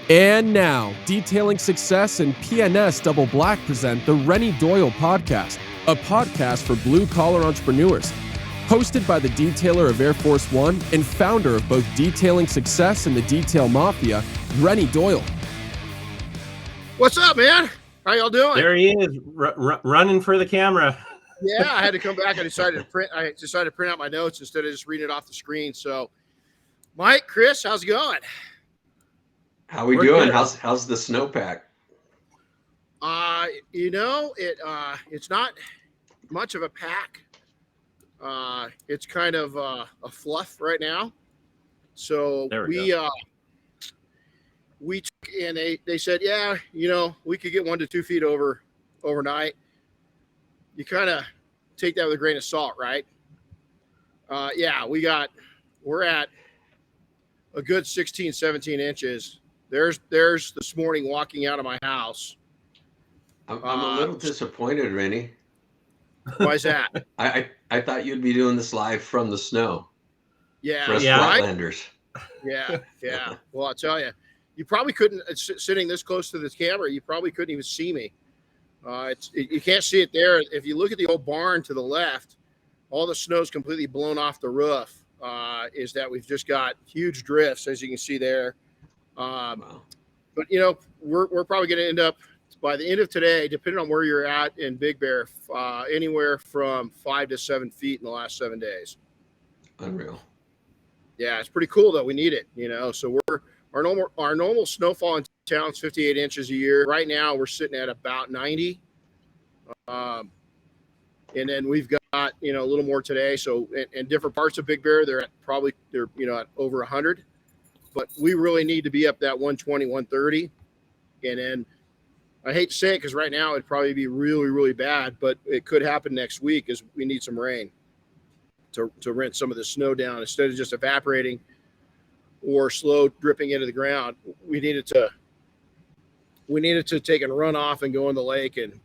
And now, Detailing Success and PNS Double Black present the Renny Doyle Podcast, a podcast for blue-collar entrepreneurs. Hosted by the detailer of Air Force One and founder of both Detailing Success and the Detail Mafia, Renny Doyle. What's up, man? How y'all doing? There he is, running for the camera. Yeah, I had to come back. I decided to print out my notes instead of just reading it off the screen. So, Mike, Chris, how's it going? How we doing? Good. How's the snowpack? It's not much of a pack. It's kind of a fluff right now. So we took and they said, yeah, we could get 1 to 2 feet overnight. You kind of take that with a grain of salt, right? We're at a good 16, 17 inches. There's this morning walking out of my house. I'm a little disappointed, Renny. Why is that? I thought you'd be doing this live from the snow. Yeah. For us Flatlanders. Yeah. Well, I'll tell you, you probably couldn't, sitting this close to this camera, you probably couldn't even see me. You can't see it there. If you look at the old barn to the left, all the snow's completely blown off the roof. Is that we've just got huge drifts, as you can see there. Wow. But we're probably going to end up by the end of today, depending on where you're at in Big Bear, anywhere from 5 to 7 feet in the last 7 days. Unreal. Yeah, it's pretty cool though. We need it, So our normal snowfall in town is 58 inches a year. Right now, we're sitting at about 90, and then we've got a little more today. So in different parts of Big Bear, they're at over 100. But we really need to be up that 120, 130. And then I hate to say it because right now it'd probably be really, really bad, but it could happen next week as we need some rain to rinse some of the snow down instead of just evaporating or slow dripping into the ground. We needed to take and run off and go in the lake and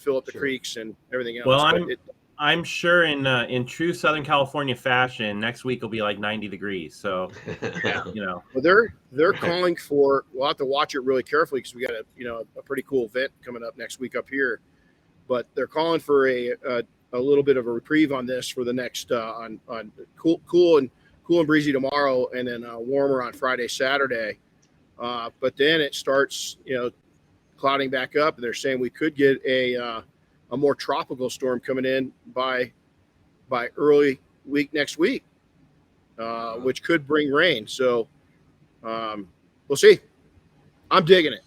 fill up the creeks and everything else. Well, I'm sure in true Southern California fashion, next week will be like 90 degrees. So, yeah, Well, they're calling for. We'll have to watch it really carefully because we got a pretty cool event coming up next week up here. But they're calling for a little bit of a reprieve on this for the next on cool and breezy tomorrow, and then warmer on Friday, Saturday. But then it starts clouding back up, and they're saying we could get a more tropical storm coming in by early week next week, which could bring rain. So we'll see. I'm digging it.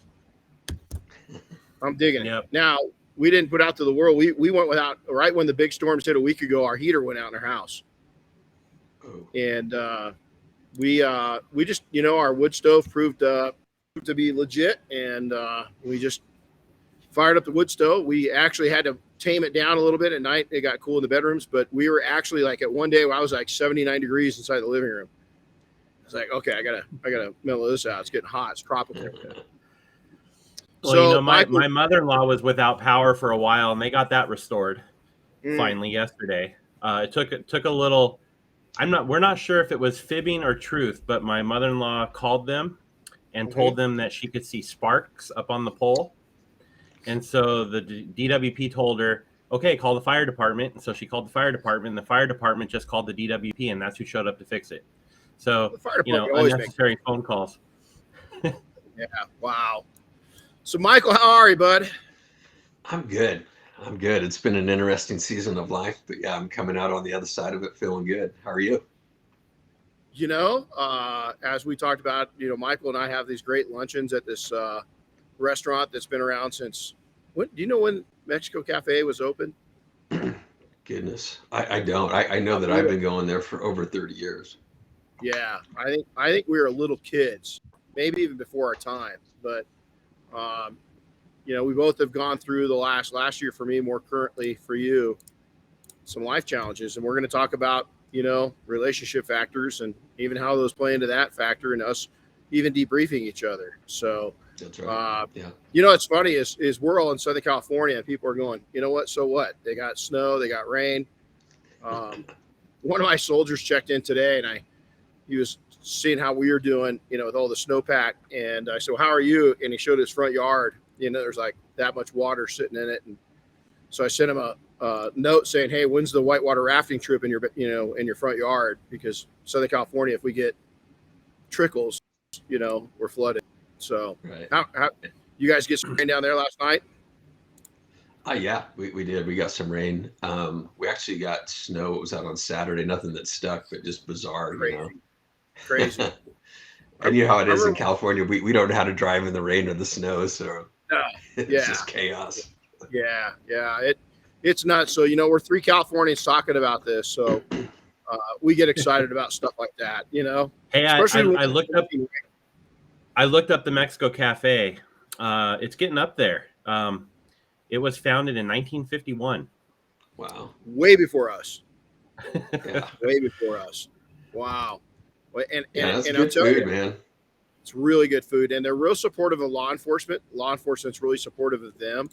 Yep. Now, we didn't put out to the world. We went without, right when the big storms hit a week ago, our heater went out in our house. Oh. And we just, our wood stove proved to be legit. And we just fired up the wood stove. We actually had to tame it down a little bit at night. It got cool in the bedrooms, but we were actually like at one day where I was like 79 degrees inside the living room. I was like, okay, I gotta mellow this out. It's getting hot. It's tropical. Well, so my mother-in-law was without power for a while, and they got that restored finally yesterday. It took a little. We're not sure if it was fibbing or truth, but my mother-in-law called them and told them that she could see sparks up on the pole. And so the DWP told her, okay, call the fire department. And so she called the fire department, and the fire department just called the DWP, and that's who showed up to fix it. So, unnecessary phone calls. Yeah. Wow. So, Michael, how are you, bud? I'm good. It's been an interesting season of life, but yeah, I'm coming out on the other side of it feeling good. How are you? As we talked about, Michael and I have these great luncheons at this restaurant that's been around since do you know when Mexico Cafe was open? Goodness, I don't. I know that I've been going there for over 30 years. Yeah, I think we were little kids, maybe even before our time. But we both have gone through the last year for me, more currently for you, some life challenges, and we're going to talk about relationship factors and even how those play into that factor, and us even debriefing each other. So. That's right. What's funny is we're all in Southern California and people are going, you know what? So what? They got snow, they got rain. One of my soldiers checked in today and he was seeing how we were doing, with all the snowpack. And I said, well, how are you? And he showed his front yard. There's like that much water sitting in it. And so I sent him a note saying, hey, when's the whitewater rafting trip in your front yard? Because Southern California, if we get trickles, we're flooded. So right. How you guys get some rain down there last night? Yeah, we did. We got some rain. We actually got snow. It was out on Saturday. Nothing that stuck, but just bizarre. Crazy. And you know how it is in California. We don't know how to drive in the rain or the snow, so it's just chaos. Yeah. It's nuts. So we're 3 Californians talking about this, so we get excited about stuff like that. Hey, I looked up. I looked up the Mexico Cafe. It's getting up there. It was founded in 1951. Wow. Way before us. Yeah. Way before us. Wow. And that's and good food, man. It's really good food. And they're real supportive of law enforcement. Law enforcement's really supportive of them.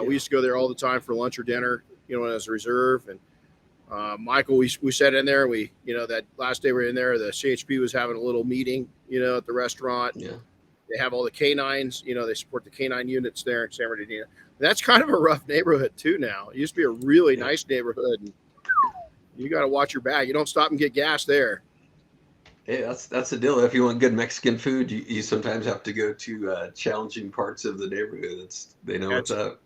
We used to go there all the time for lunch or dinner, as a reserve. And Michael, we sat in there. We, that last day we were in there, the CHP was having a little meeting, at the restaurant. Yeah. They have all the canines, they support the canine units there in San Bernardino. That's kind of a rough neighborhood too now. It used to be a really nice neighborhood. And you got to watch your back. You don't stop and get gas there. Hey, that's the deal. If you want good Mexican food, you sometimes have to go to challenging parts of the neighborhood. They know what's up.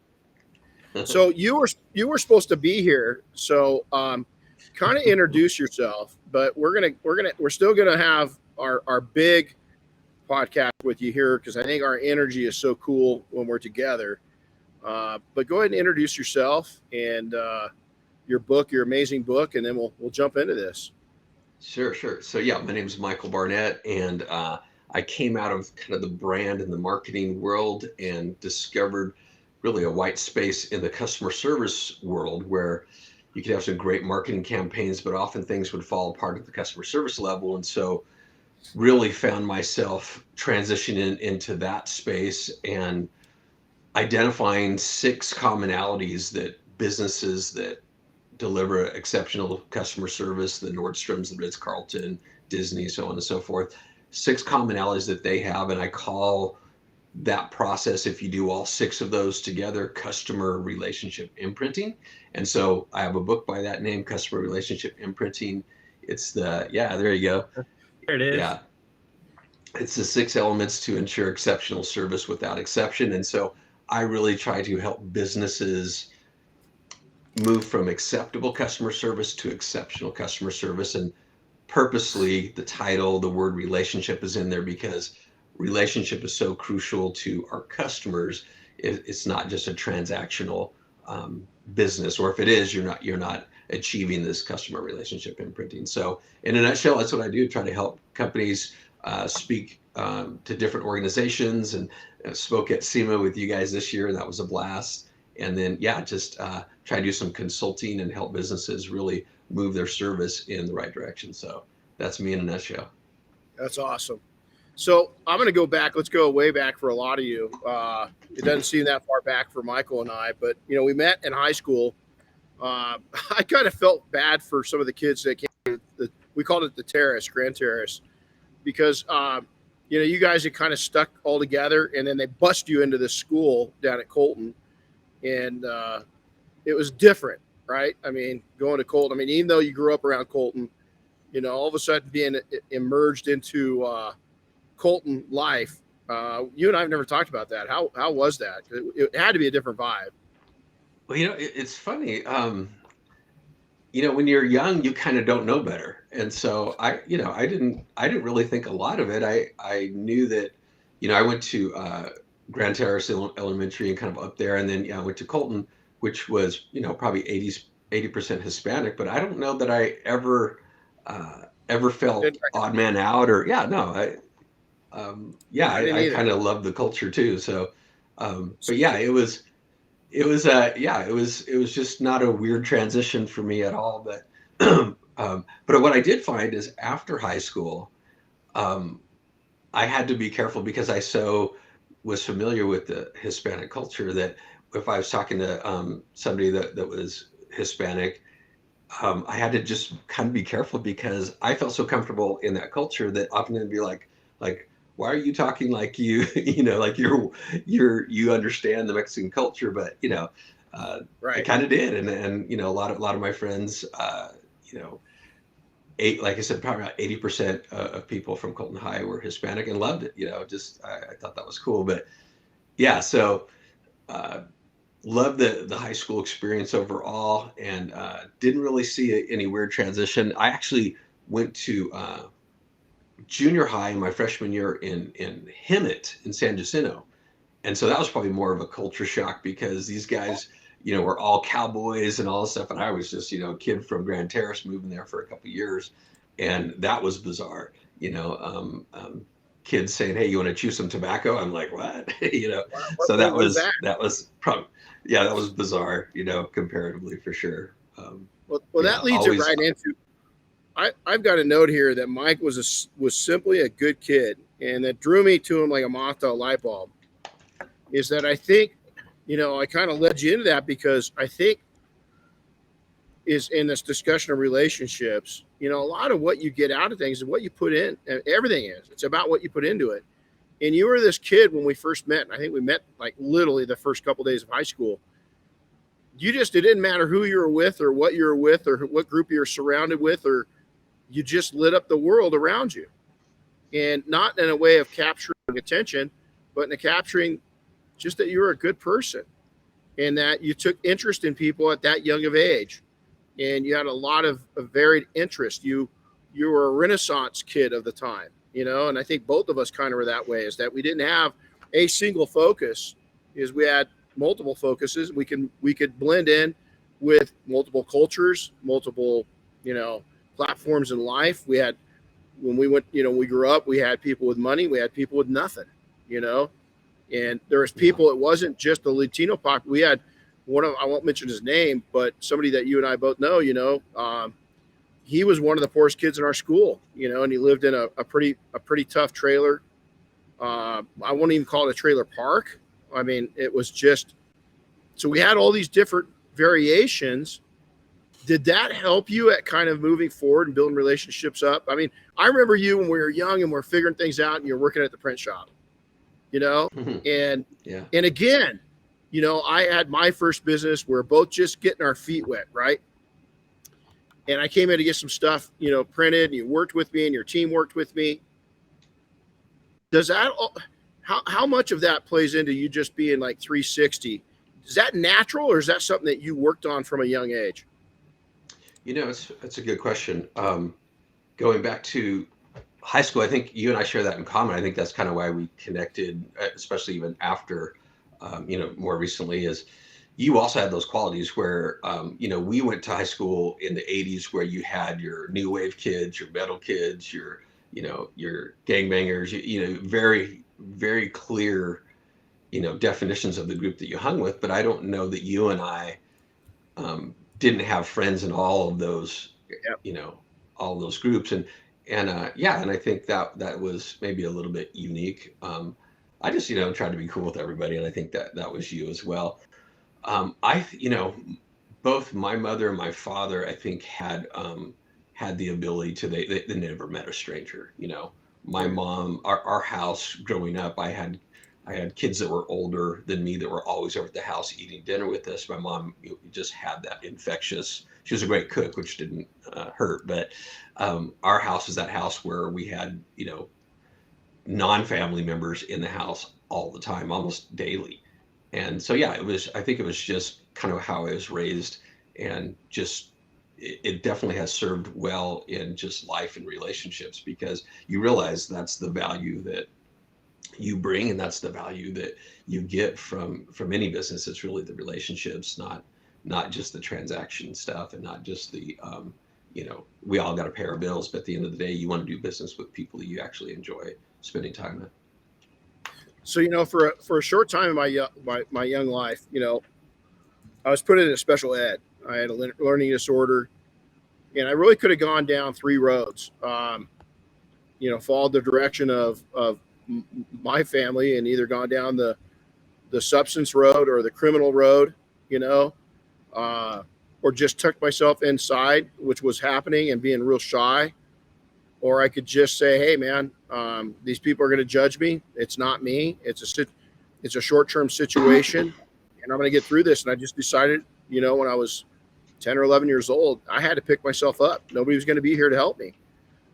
So you were supposed to be here. So kind of introduce yourself, but we're still gonna have our big podcast with you here because I think our energy is so cool when we're together. But go ahead and introduce yourself and your book, your amazing book, and then we'll jump into this. Sure. So my name is Michael Barnett, and I came out of kind of the brand and the marketing world and discovered really a white space in the customer service world where you could have some great marketing campaigns, but often things would fall apart at the customer service level. And so really found myself transitioning into that space and identifying 6 commonalities that businesses that deliver exceptional customer service, the Nordstroms, the Ritz-Carlton, Disney, so on and so forth, 6 commonalities that they have. And I call that process, if you do all 6 of those together, customer relationship imprinting. And so I have a book by that name, Customer Relationship Imprinting. It's there you go. There it is. Yeah. It's the 6 elements to ensure exceptional service without exception. And so I really try to help businesses move from acceptable customer service to exceptional customer service. And purposely, the title, the word relationship is in there because relationship is so crucial to our customers. It's not just a transactional business, or if it is, you're not achieving this customer relationship imprinting. So in a nutshell, that's what I do, try to help companies speak to different organizations, and spoke at SEMA with you guys this year, and that was a blast. And then, just try to do some consulting and help businesses really move their service in the right direction. So that's me in a nutshell. That's awesome. So I'm going to go back. Let's go way back for a lot of you. It doesn't seem that far back for Michael and I, but we met in high school. I kind of felt bad for some of the kids that came. We called it the terrace, Grand Terrace, because you guys had kind of stuck all together, and then they bust you into this school down at Colton. And it was different, right? I mean, going to Colton, even though you grew up around Colton, all of a sudden being immersed into Colton life, you and I have never talked about that. How was that? It had to be a different vibe. Well, it's funny. When you're young, you kind of don't know better. And so I didn't really think a lot of it. I knew that, I went to Grand Terrace Elementary and kind of up there. And then, I went to Colton, which was, probably 80% Hispanic, but I don't know that I ever felt odd man out or, I kind of loved the culture too. So, it was just not a weird transition for me at all. But, but what I did find is after high school, I had to be careful because I was familiar with the Hispanic culture that if I was talking to somebody that was Hispanic, I had to just kind of be careful because I felt so comfortable in that culture that often it'd be like, why are you talking like you, like you understand the Mexican culture, but I Right. kind of did, and a lot of my friends, like I said, probably about 80% of people from Colton High were Hispanic and loved it. Just I thought that was cool, but yeah, so. Loved the high school experience overall, and didn't really see any weird transition. I actually went to junior high in my freshman year in Hemet in San Jacinto, and so that was probably more of a culture shock because these guys, were all cowboys and all this stuff, and I was just a kid from Grand Terrace moving there for a couple of years, and that was bizarre. Kids saying, "Hey, you want to chew some tobacco?" I'm like, "What?" So What was that was probably, yeah, that was bizarre, comparatively for sure. Well, that leads it right into. I've got a note here that Mike was simply a good kid, and that drew me to him like a moth to a light bulb. Is that I think, I kind of led you into that because I think is in this discussion of relationships, a lot of what you get out of things is what you put in. Everything is. It's about what you put into it. And you were this kid when we first met. And I think we met like literally the first couple of days of high school. It didn't matter who you were with or what you were with or what group you were surrounded with, or you just lit up the world around you. And not in a way of capturing attention, but in a capturing just that you were a good person and that you took interest in people at that young of age. And you had a lot of varied interest. You were a Renaissance kid of the time, and I think both of us kind of were that way, is that we didn't have a single focus, is we had multiple focuses. We could blend in with multiple cultures, multiple, platforms in life. We had, when we went, we grew up, we had people with money, we had people with nothing, and there was people, it wasn't just the Latino pop. We had I won't mention his name, but somebody that you and I both know, he was one of the poorest kids in our school, and he lived in a pretty tough trailer. I won't even call it a trailer park. I mean, it was just, so we had all these different variations. Did that help you at kind of moving forward and building relationships up? I mean, I remember you when we were young and we're figuring things out and you're working at the print shop, and again, I had my first business. We're both just getting our feet wet, right? And I came in to get some stuff, printed, and you worked with me and your team worked with me. Does that, how much of that plays into you just being like 360? Is that natural or is that something that you worked on from a young age? It's a good question. Going back to high school, I think you and I share that in common. I think that's kind of why we connected, especially even after, more recently, is you also had those qualities where, we went to high school in the 80s where you had your new wave kids, your metal kids, your gangbangers, very, very clear, definitions of the group that you hung with. But I don't know that you and I didn't have friends in all of those, all of those groups. And I think that was maybe a little bit unique. I just, tried to be cool with everybody. And I think that was you as well. Both my mother and my father, I think had the ability to, they never met a stranger, my mom, our house growing up, I had kids that were older than me that were always over at the house eating dinner with us. My mom just had that infectious, she was a great cook, which didn't hurt, but our house was that house where we had, non-family members in the house all the time, almost daily. And so, I think it was just kind of how I was raised, and just, it definitely has served well in just life and relationships, because you realize that's the value that you bring, and that's the value that you get from any business. It's really the relationships, not just the transaction stuff, and not just the, we all got to pay our bills, but at the end of the day, you want to do business with people that you actually enjoy spending time with. So, for a short time in my young life, I was put into special ed. I had a learning disorder, and I really could have gone down three roads. Followed the direction of my family and either gone down the substance road or the criminal road, or just tuck myself inside, which was happening, and being real shy. Or I could just say, hey, man, these people are going to judge me. It's not me. It's a short-term situation, and I'm going to get through this. And I just decided, when I was 10 or 11 years old, I had to pick myself up. Nobody was going to be here to help me.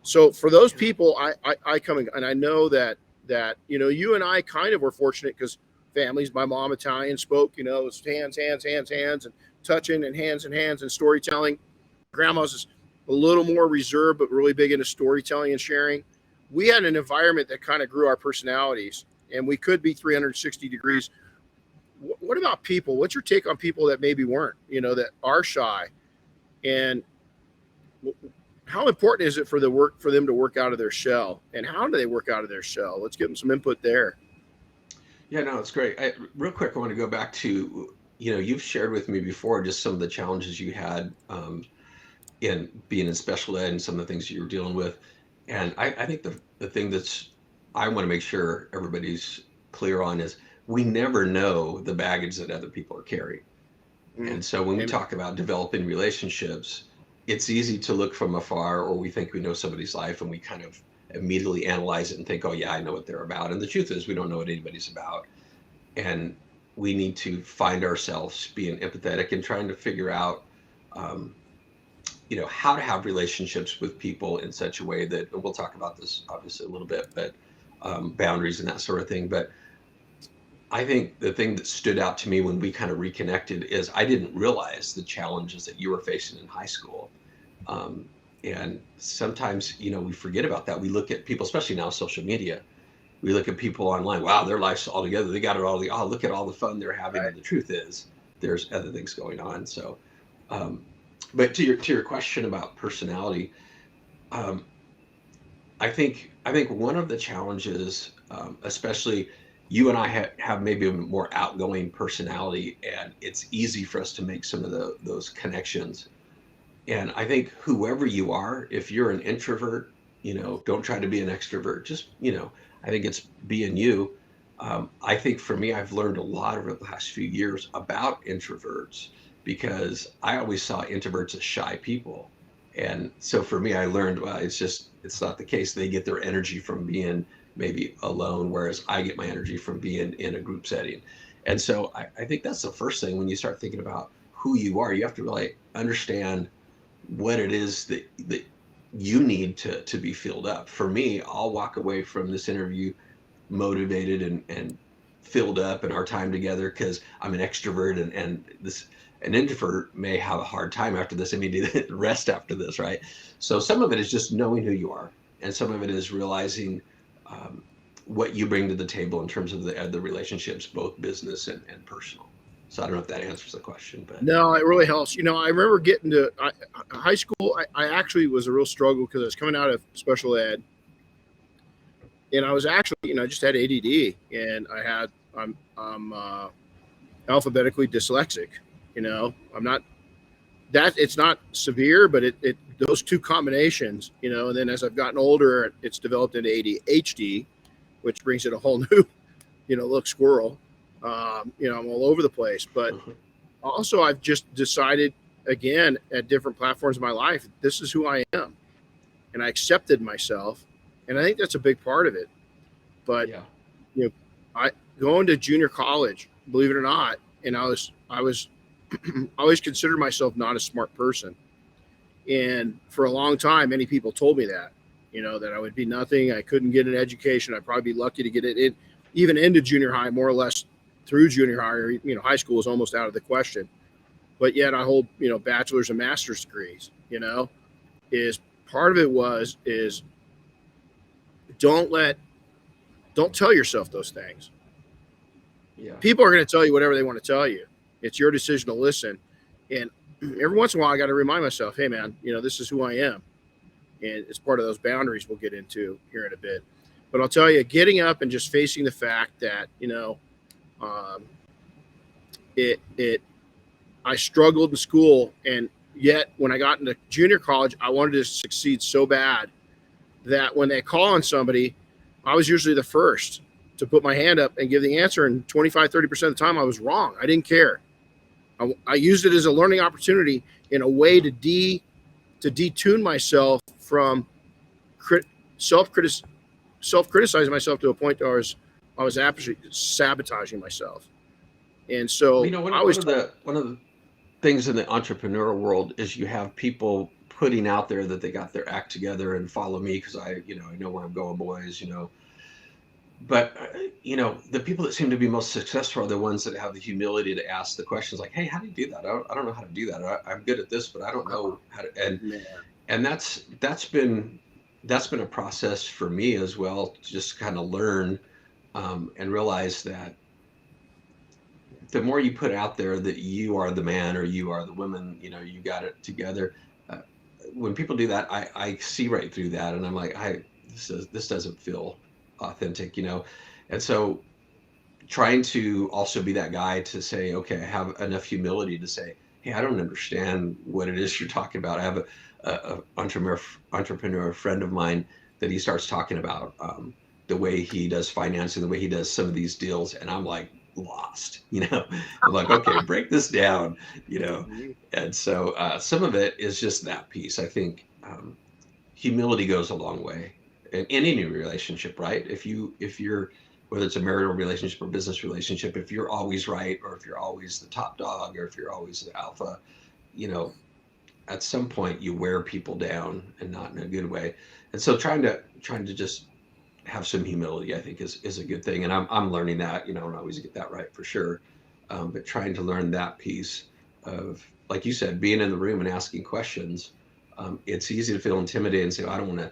So for those people, I come in, and I know that you and I kind of were fortunate because families, my mom Italian spoke, it's hands, and touching, and hands and storytelling. Grandma's is a little more reserved, but really big into storytelling and sharing. We had an environment that kind of grew our personalities, and we could be 360 degrees. What about people? What's your take on people that maybe weren't, that are shy? And how important is it for them to work out of their shell? And how do they work out of their shell? Let's give them some input there. Yeah, no, it's great. Real quick, I want to go back to, you've shared with me before just some of the challenges you had in being in special ed and some of the things you were dealing with. And I think the thing I want to make sure everybody's clear on is we never know the baggage that other people are carrying. And so when we talk about developing relationships, it's easy to look from afar, or we think we know somebody's life and we kind of immediately analyze it and think, oh yeah, I know what they're about. And the truth is we don't know what anybody's about. And we need to find ourselves being empathetic and trying to figure out, how to have relationships with people in such a way that, and we'll talk about this obviously a little bit, but boundaries and that sort of thing. But I think the thing that stood out to me when we kind of reconnected is I didn't realize the challenges that you were facing in high school. And sometimes, we forget about that. We look at people, especially now social media, we look at people online. Wow, their life's all together. They got it all. Oh, look at all the fun they're having. Right. And the truth is there's other things going on. So, but to your question about personality, I think one of the challenges, especially you and I have maybe a more outgoing personality, and it's easy for us to make some of those connections. And I think whoever you are, if you're an introvert, don't try to be an extrovert. Just, I think it's being you. I think for me, I've learned a lot over the last few years about introverts because I always saw introverts as shy people. And so for me, I learned, well, it's not the case. They get their energy from being maybe alone, whereas I get my energy from being in a group setting. And so I think that's the first thing when you start thinking about who you are, you have to really understand what it is that you need to be filled up. For me, I'll walk away from this interview motivated and filled up in our time together because I'm an extrovert, and an introvert may have a hard time after this. I mean, rest after this, right? So some of it is just knowing who you are, and some of it is realizing what you bring to the table in terms of the relationships, both business and personal. So I don't know if that answers the question, but no, it really helps. I remember getting to high school. I actually was a real struggle because I was coming out of special ed, and I was actually, I just had ADD, and I'm alphabetically dyslexic. I'm not that it's not severe, but it those two combinations, and then as I've gotten older, it's developed into ADHD, which brings it a whole new, look, squirrel. I'm all over the place, but also I've just decided again at different platforms in my life, this is who I am, and I accepted myself. And I think that's a big part of it. But, I going to junior college, believe it or not. And I was I always considered myself not a smart person. And for a long time, many people told me that, that I would be nothing. I couldn't get an education. I'd probably be lucky to get it in, even into junior high, more or less through junior high, or, high school is almost out of the question. But yet I hold, bachelor's and master's degrees, is part of it is don't tell yourself those things. Yeah. People are going to tell you whatever they want to tell you. It's your decision to listen. And every once in a while, I got to remind myself, hey man, this is who I am. And it's part of those boundaries we'll get into here in a bit. But I'll tell you, getting up and just facing the fact that, I struggled in school, and yet when I got into junior college, I wanted to succeed so bad that when they call on somebody, I was usually the first to put my hand up and give the answer. And 25, 30% of the time I was wrong. I didn't care. I used it as a learning opportunity in a way to detune myself from self-criticizing myself to a point where I was absolutely sabotaging myself. And so Well, one of the things in the entrepreneurial world is you have people putting out there that they got their act together and follow me because I know where I'm going, boys. But the people that seem to be most successful are the ones that have the humility to ask the questions like, "Hey, how do you do that? I don't know how to do that. I'm good at this, but I don't know how to." And that's been a process for me as well, to just kind of learn and realize that the more you put out there that you are the man or you are the woman, you got it together. When people do that, I see right through that, and I'm like, this doesn't feel authentic, And so trying to also be that guy to say, okay, I have enough humility to say, hey, I don't understand what it is you're talking about. I have a entrepreneur friend of mine that he starts talking about the way he does financing, the way he does some of these deals, and I'm like lost. I'm like, okay, break this down, And so some of it is just that piece. I think humility goes a long way in any relationship, right? If you're, whether it's a marital relationship or business relationship, if you're always right, or if you're always the top dog, or if you're always the alpha, at some point you wear people down, and not in a good way. And so trying to just have some humility, I think is a good thing. And I'm learning that, I don't always get that right for sure. But trying to learn that piece of, like you said, being in the room and asking questions. It's easy to feel intimidated and say, I don't want to,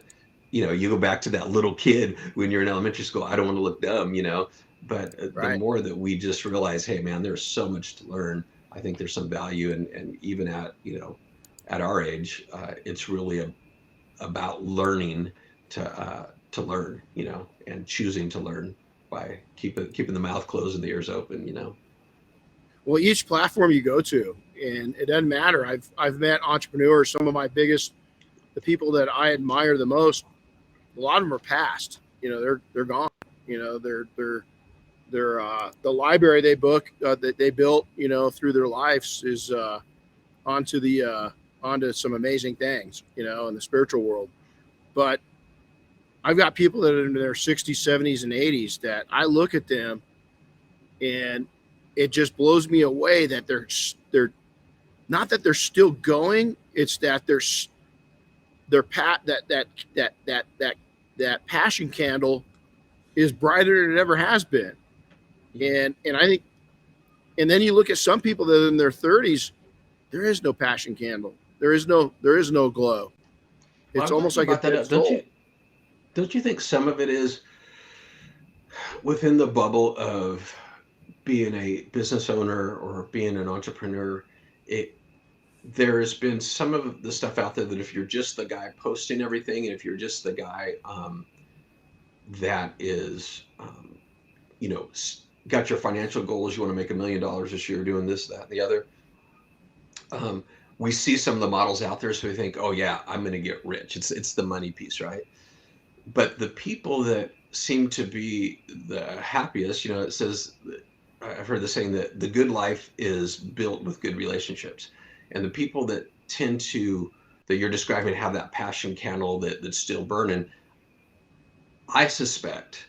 you go back to that little kid when you're in elementary school, I don't want to look dumb, but the more that we just realize, hey man, there's so much to learn. I think there's some value. And even at our age, it's really about learning to learn, and choosing to learn by keeping the mouth closed and the ears open, Well, each platform you go to, and it doesn't matter. I've met entrepreneurs, some of the people that I admire the most, a lot of them are past, they're gone, they're the library they that they built, through their lives is onto some amazing things, in the spiritual world. But I've got people that are in their 60s, 70s, and 80s that I look at them, and it just blows me away that they're not that they're still going. It's that that passion candle is brighter than it ever has been. And I think, and then you look at some people that are in their 30s, there is no passion candle. There is no glow. It's almost like Don't you think some of it is within the bubble of being a business owner or being an entrepreneur? There has been some of the stuff out there that if you're just the guy posting everything, and if you're just the guy that is, got your financial goals, you want to make $1 million this year, doing this, that, and the other. We see some of the models out there, so we think, oh yeah, I'm going to get rich. It's the money piece, right? But the people that seem to be the happiest, it says, I've heard the saying that the good life is built with good relationships. And the people that that you're describing, have that passion candle that's still burning, I suspect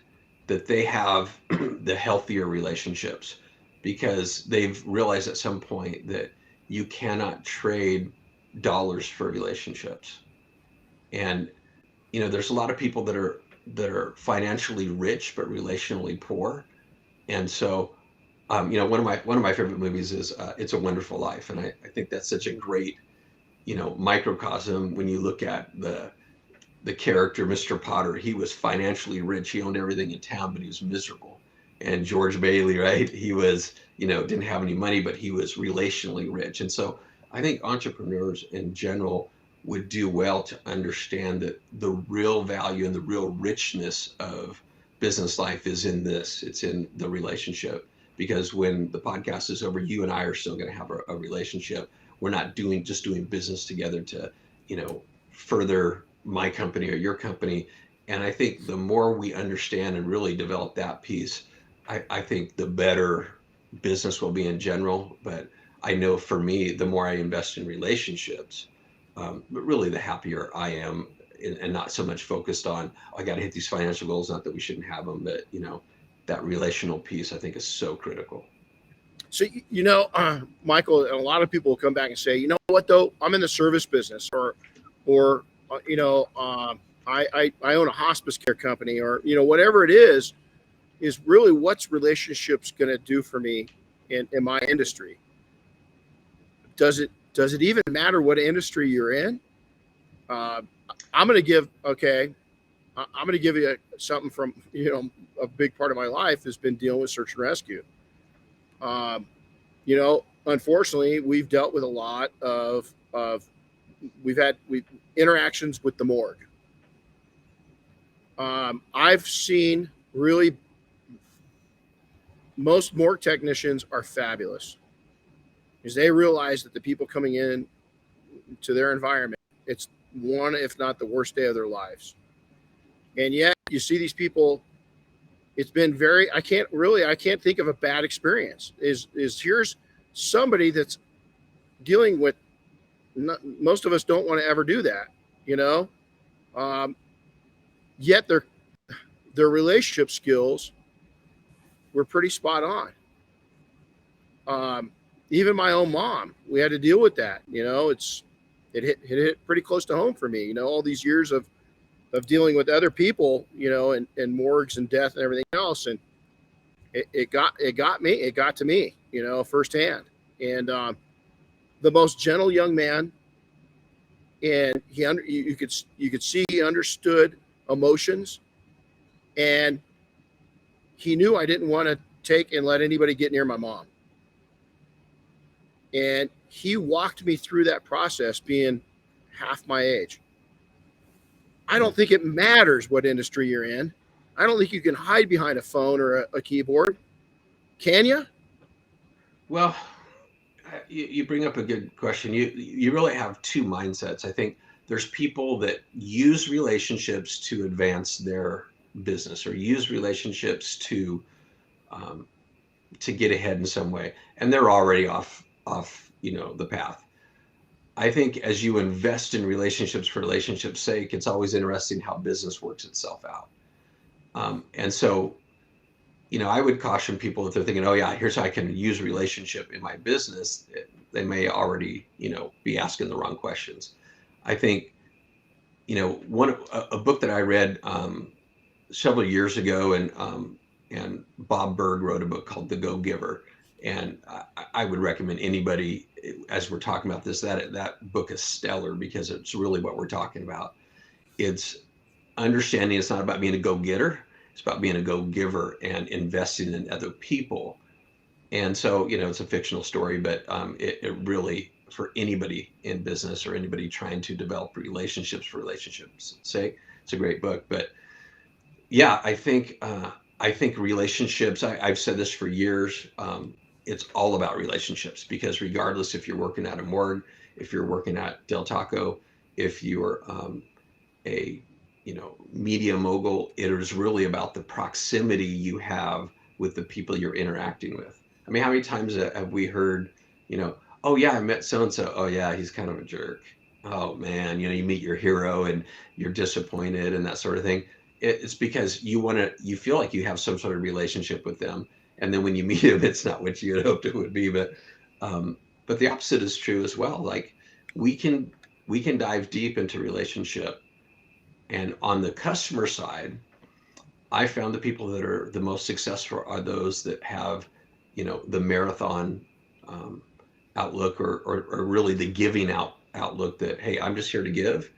that they have the healthier relationships, because they've realized at some point that you cannot trade dollars for relationships. And there's a lot of people that are financially rich but relationally poor. And so one of my favorite movies is It's a Wonderful Life, and I think that's such a great microcosm when you look at the character Mr. Potter. He was financially rich, he owned everything in town, but he was miserable. And George Bailey, right, he was didn't have any money, but he was relationally rich. And so I think entrepreneurs in general would do well to understand that the real value and the real richness of business life is in this. It's in the relationship, because when the podcast is over, you and I are still going to have a relationship. We're not just doing business together to, further my company or your company. And I think the more we understand and really develop that piece, I think the better business will be in general. But I know for me, the more I invest in relationships, but really the happier I am, and not so much focused on, I got to hit these financial goals. Not that we shouldn't have them, but that relational piece I think is so critical. So, Michael, and a lot of people will come back and say, you know what, though, I'm in the service business, or I own a hospice care company, or, whatever it is really what's relationships going to do for me in my industry. Does it even matter what industry you're in? I'm going to give you something from, a big part of my life has been dealing with search and rescue. Unfortunately, we've dealt with a lot of we've interactions with the morgue. I've seen really, most morgue technicians are fabulous because they realize that the people coming in to their environment, it's one, if not the worst day of their lives. And yet you see these people, it's been I can't think of a bad experience. Here's somebody that's dealing with, most of us don't want to ever do that, yet their relationship skills were pretty spot on. Even my own mom, we had to deal with that. It hit pretty close to home for me, all these years of dealing with other people, and morgues and death and everything else. And it got to me, firsthand. And the most gentle young man, and you could see he understood emotions, and he knew I didn't want to take and let anybody get near my mom. And he walked me through that process being half my age. I don't think it matters what industry you're in. I don't think you can hide behind a phone or a keyboard. Can you? Well, you bring up a good question. You really have two mindsets. I think there's people that use relationships to advance their business, or use relationships to get ahead in some way, and they're already off the path. I think as you invest in relationships for relationships' sake, it's always interesting how business works itself out. And so, I would caution people if they're thinking, oh yeah, here's how I can use relationship in my business. They may already, be asking the wrong questions. I think, a book that I read several years ago, and Bob Berg wrote a book called The Go-Giver. And I would recommend anybody, as we're talking about this, that book is stellar, because it's really what we're talking about. It's understanding it's not about being a go-getter. It's about being a go-giver and investing in other people. And so, it's a fictional story, but it really, for anybody in business or anybody trying to develop relationships for relationships' sake, it's a great book. But yeah, I think relationships, I've said this for years, it's all about relationships, because regardless if you're working at a morgue, if you're working at Del Taco, if you're a media mogul, it is really about the proximity you have with the people you're interacting with. I mean, how many times have we heard, oh yeah, I met so-and-so. Oh yeah, he's kind of a jerk. Oh man, you meet your hero and you're disappointed and that sort of thing. It's because you feel like you have some sort of relationship with them. And then when you meet him, it's not what you had hoped it would be. But the opposite is true as well. Like we can dive deep into relationship. And on the customer side, I found the people that are the most successful are those that have, the marathon outlook, or really the giving outlook that, hey, I'm just here to give,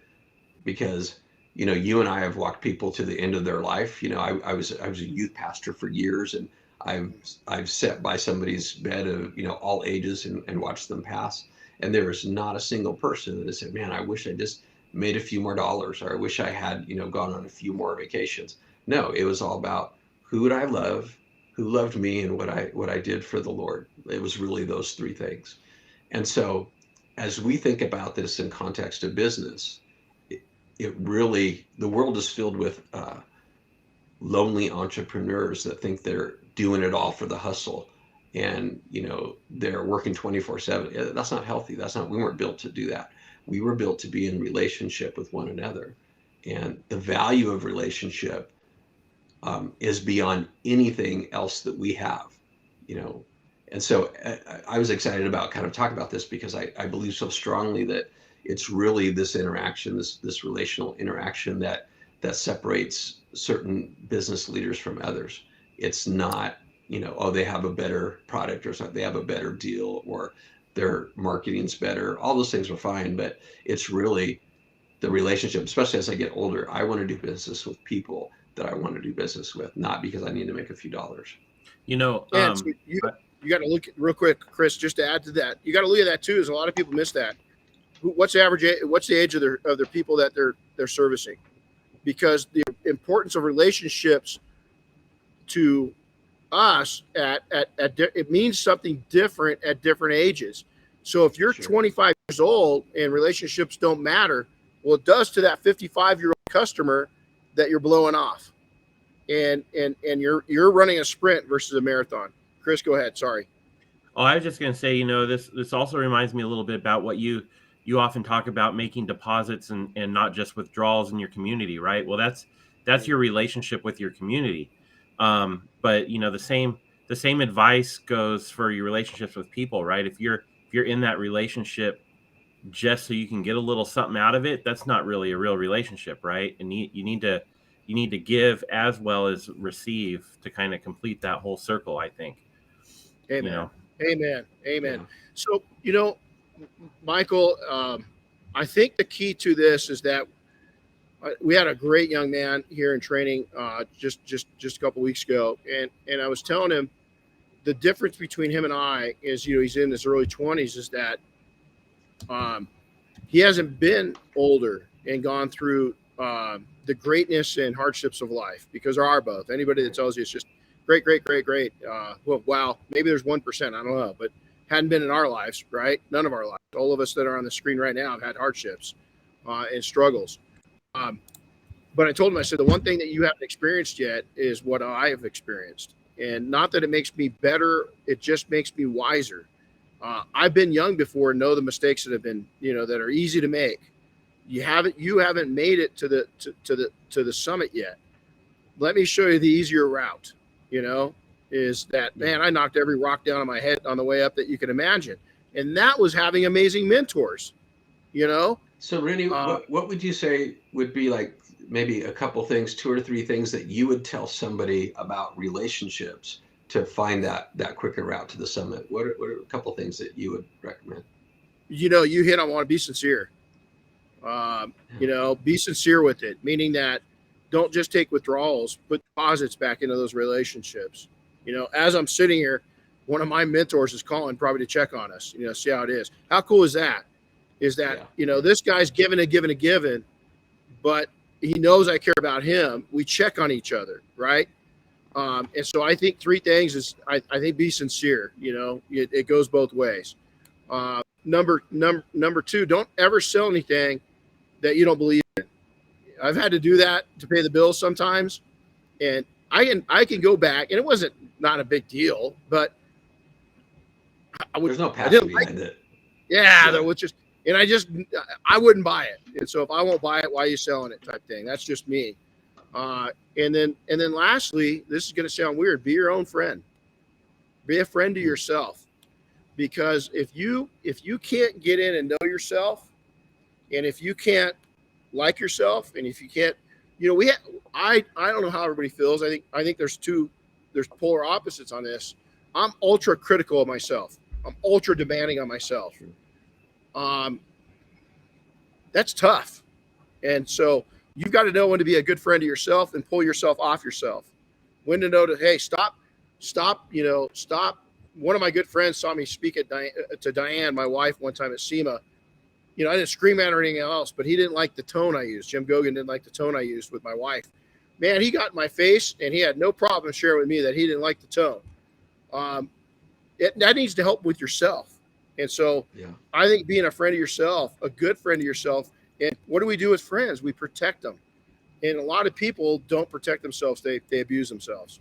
because you and I have walked people to the end of their life. I was a youth pastor for years, and I've sat by somebody's bed of all ages and watched them pass, and there is not a single person that has said, man, I wish I just made a few more dollars, or I wish I had gone on a few more vacations. No, it was all about who would I love, who loved me, and what I did for the Lord. It was really those three things. And so as we think about this in context of business, it really, the world is filled with lonely entrepreneurs that think they're doing it all for the hustle. and they're working 24/7. That's not healthy. We weren't built to do that. We were built to be in relationship with one another, and the value of relationship is beyond anything else that we have. And so I was excited about kind of talking about this because I believe so strongly that it's really this interaction, this relational interaction that separates certain business leaders from others. It's not, they have a better product or something, they have a better deal, or their marketing's better. All those things are fine, but it's really the relationship. Especially as I get older, I want to do business with people that I want to do business with, not because I need to make a few dollars. You got to look at, real quick, Chris, just to add to that, you got to look at that too, is a lot of people miss that. What's the age of their people that they're servicing? Because the importance of relationships to us it means something different at different ages. So if you're 25 years old and relationships don't matter, well, it does to that 55-year-old customer that you're blowing off, and you're running a sprint versus a marathon. Chris, go ahead. Sorry. Oh, I was just going to say, this also reminds me a little bit about what you often talk about, making deposits and not just withdrawals in your community, right? Well, that's your relationship with your community. But the same advice goes for your relationships with people, right? If you're in that relationship just so you can get a little something out of it, that's not really a real relationship, right? And you need to give as well as receive to kind of complete that whole circle, I think. Amen. Amen. Yeah. So, Michael, I think the key to this is that we had a great young man here in training just a couple weeks ago, and I was telling him the difference between him and I is, he's in his early 20s, is that he hasn't been older and gone through the greatness and hardships of life, because there are both. Anybody that tells you it's just great, well, wow, maybe there's 1%, I don't know, but hadn't been in our lives, right? None of our lives. All of us that are on the screen right now have had hardships and struggles. But I told him, I said, the one thing that you haven't experienced yet is what I have experienced. And not that it makes me better, it just makes me wiser. I've been young before and know the mistakes that have been, that are easy to make. You haven't made it to the summit yet. Let me show you the easier route. Is that, man, I knocked every rock down on my head on the way up that you can imagine. And that was having amazing mentors, So Renny, what would you say would be like maybe a couple things, 2 or 3 things that you would tell somebody about relationships to find that quicker route to the summit? What are a couple things that you would recommend? You hit on, want to be sincere. Be sincere with it, meaning that don't just take withdrawals, put deposits back into those relationships. As I'm sitting here, one of my mentors is calling probably to check on us, see how it is. How cool is that? This guy's giving, but he knows I care about him. We check on each other, right? And so I think 3 things is, I think be sincere, it goes both ways. Number 2, don't ever sell anything that you don't believe in. I've had to do that to pay the bills sometimes, and I can go back, and it wasn't not a big deal, but there's no passion behind it. Yeah, there was just, and I wouldn't buy it. And so if I won't buy it, why are you selling it, type thing. That's just me. And then lastly, this is going to sound weird. Be your own friend. Be a friend to yourself, because if you can't get in and know yourself, and if you can't like yourself, and if you can't, I don't know how everybody feels. I think there's polar opposites on this. I'm ultra critical of myself. I'm ultra demanding on myself. That's tough. And so you've got to know when to be a good friend to yourself and pull yourself off yourself. When to know to, hey, stop. One of my good friends saw me speak to Diane, my wife, one time at SEMA. I didn't scream at her or anything else, but he didn't like the tone I used. Jim Gogan didn't like the tone I used with my wife. Man, he got in my face, and he had no problem sharing with me that he didn't like the tone. That needs to help with yourself. And so I think being a friend of yourself, a good friend of yourself, and what do we do as friends? We protect them. And a lot of people don't protect themselves. They abuse themselves.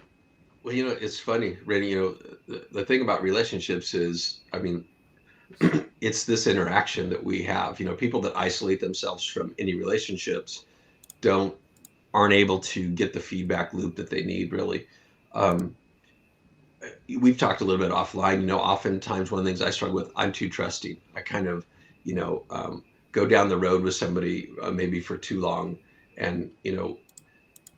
Well, it's funny, Renny, the thing about relationships is, I mean, it's this interaction that we have. People that isolate themselves from any relationships aren't able to get the feedback loop that they need, really. We've talked a little bit offline. Oftentimes one of the things I struggle with, I'm too trusting. I kind of, go down the road with somebody maybe for too long. And,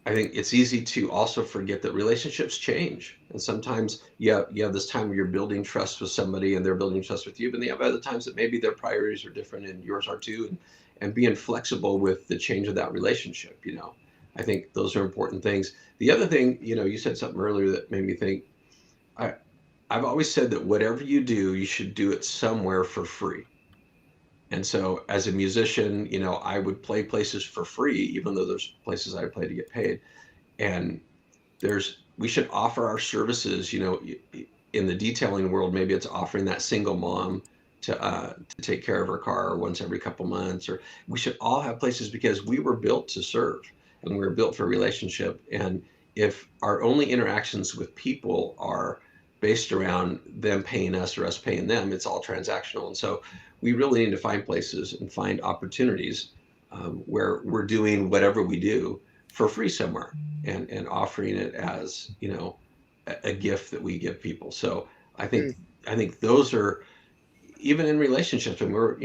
I think it's easy to also forget that relationships change. And sometimes you have this time where you're building trust with somebody and they're building trust with you, but they have other times that maybe their priorities are different and yours are too. And being flexible with the change of that relationship, I think those are important things. The other thing, you said something earlier that made me think, I've always said that whatever you do, you should do it somewhere for free. And so as a musician, I would play places for free, even though there's places I play to get paid. And we should offer our services, in the detailing world. Maybe it's offering that single mom to take care of her car once every couple months, or we should all have places because we were built to serve and we were built for relationship. And if our only interactions with people are based around them paying us or us paying them, it's all transactional. And so we really need to find places and find opportunities where we're doing whatever we do for free somewhere and offering it as, a gift that we give people. So I think those are, even in relationships, when we're,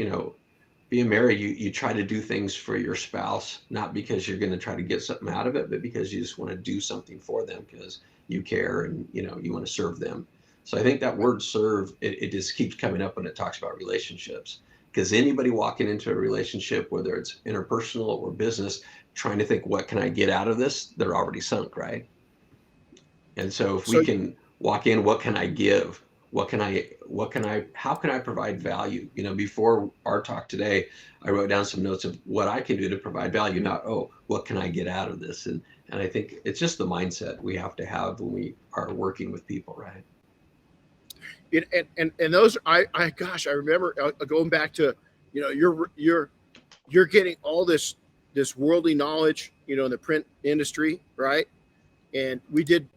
being married, you try to do things for your spouse, not because you're going to try to get something out of it, but because you just want to do something for them because you care and, you want to serve them. So I think that word serve, it just keeps coming up when it talks about relationships, because anybody walking into a relationship, whether it's interpersonal or business, trying to think, what can I get out of this? They're already sunk, right? And so if we can walk in, what can I give? How can I provide value? Before our talk today, I wrote down some notes of what I can do to provide value, not, what can I get out of this? And I think it's just the mindset we have to have when we are working with people, right? And those, I remember going back to, you're getting all this worldly knowledge, in the print industry, right? And we did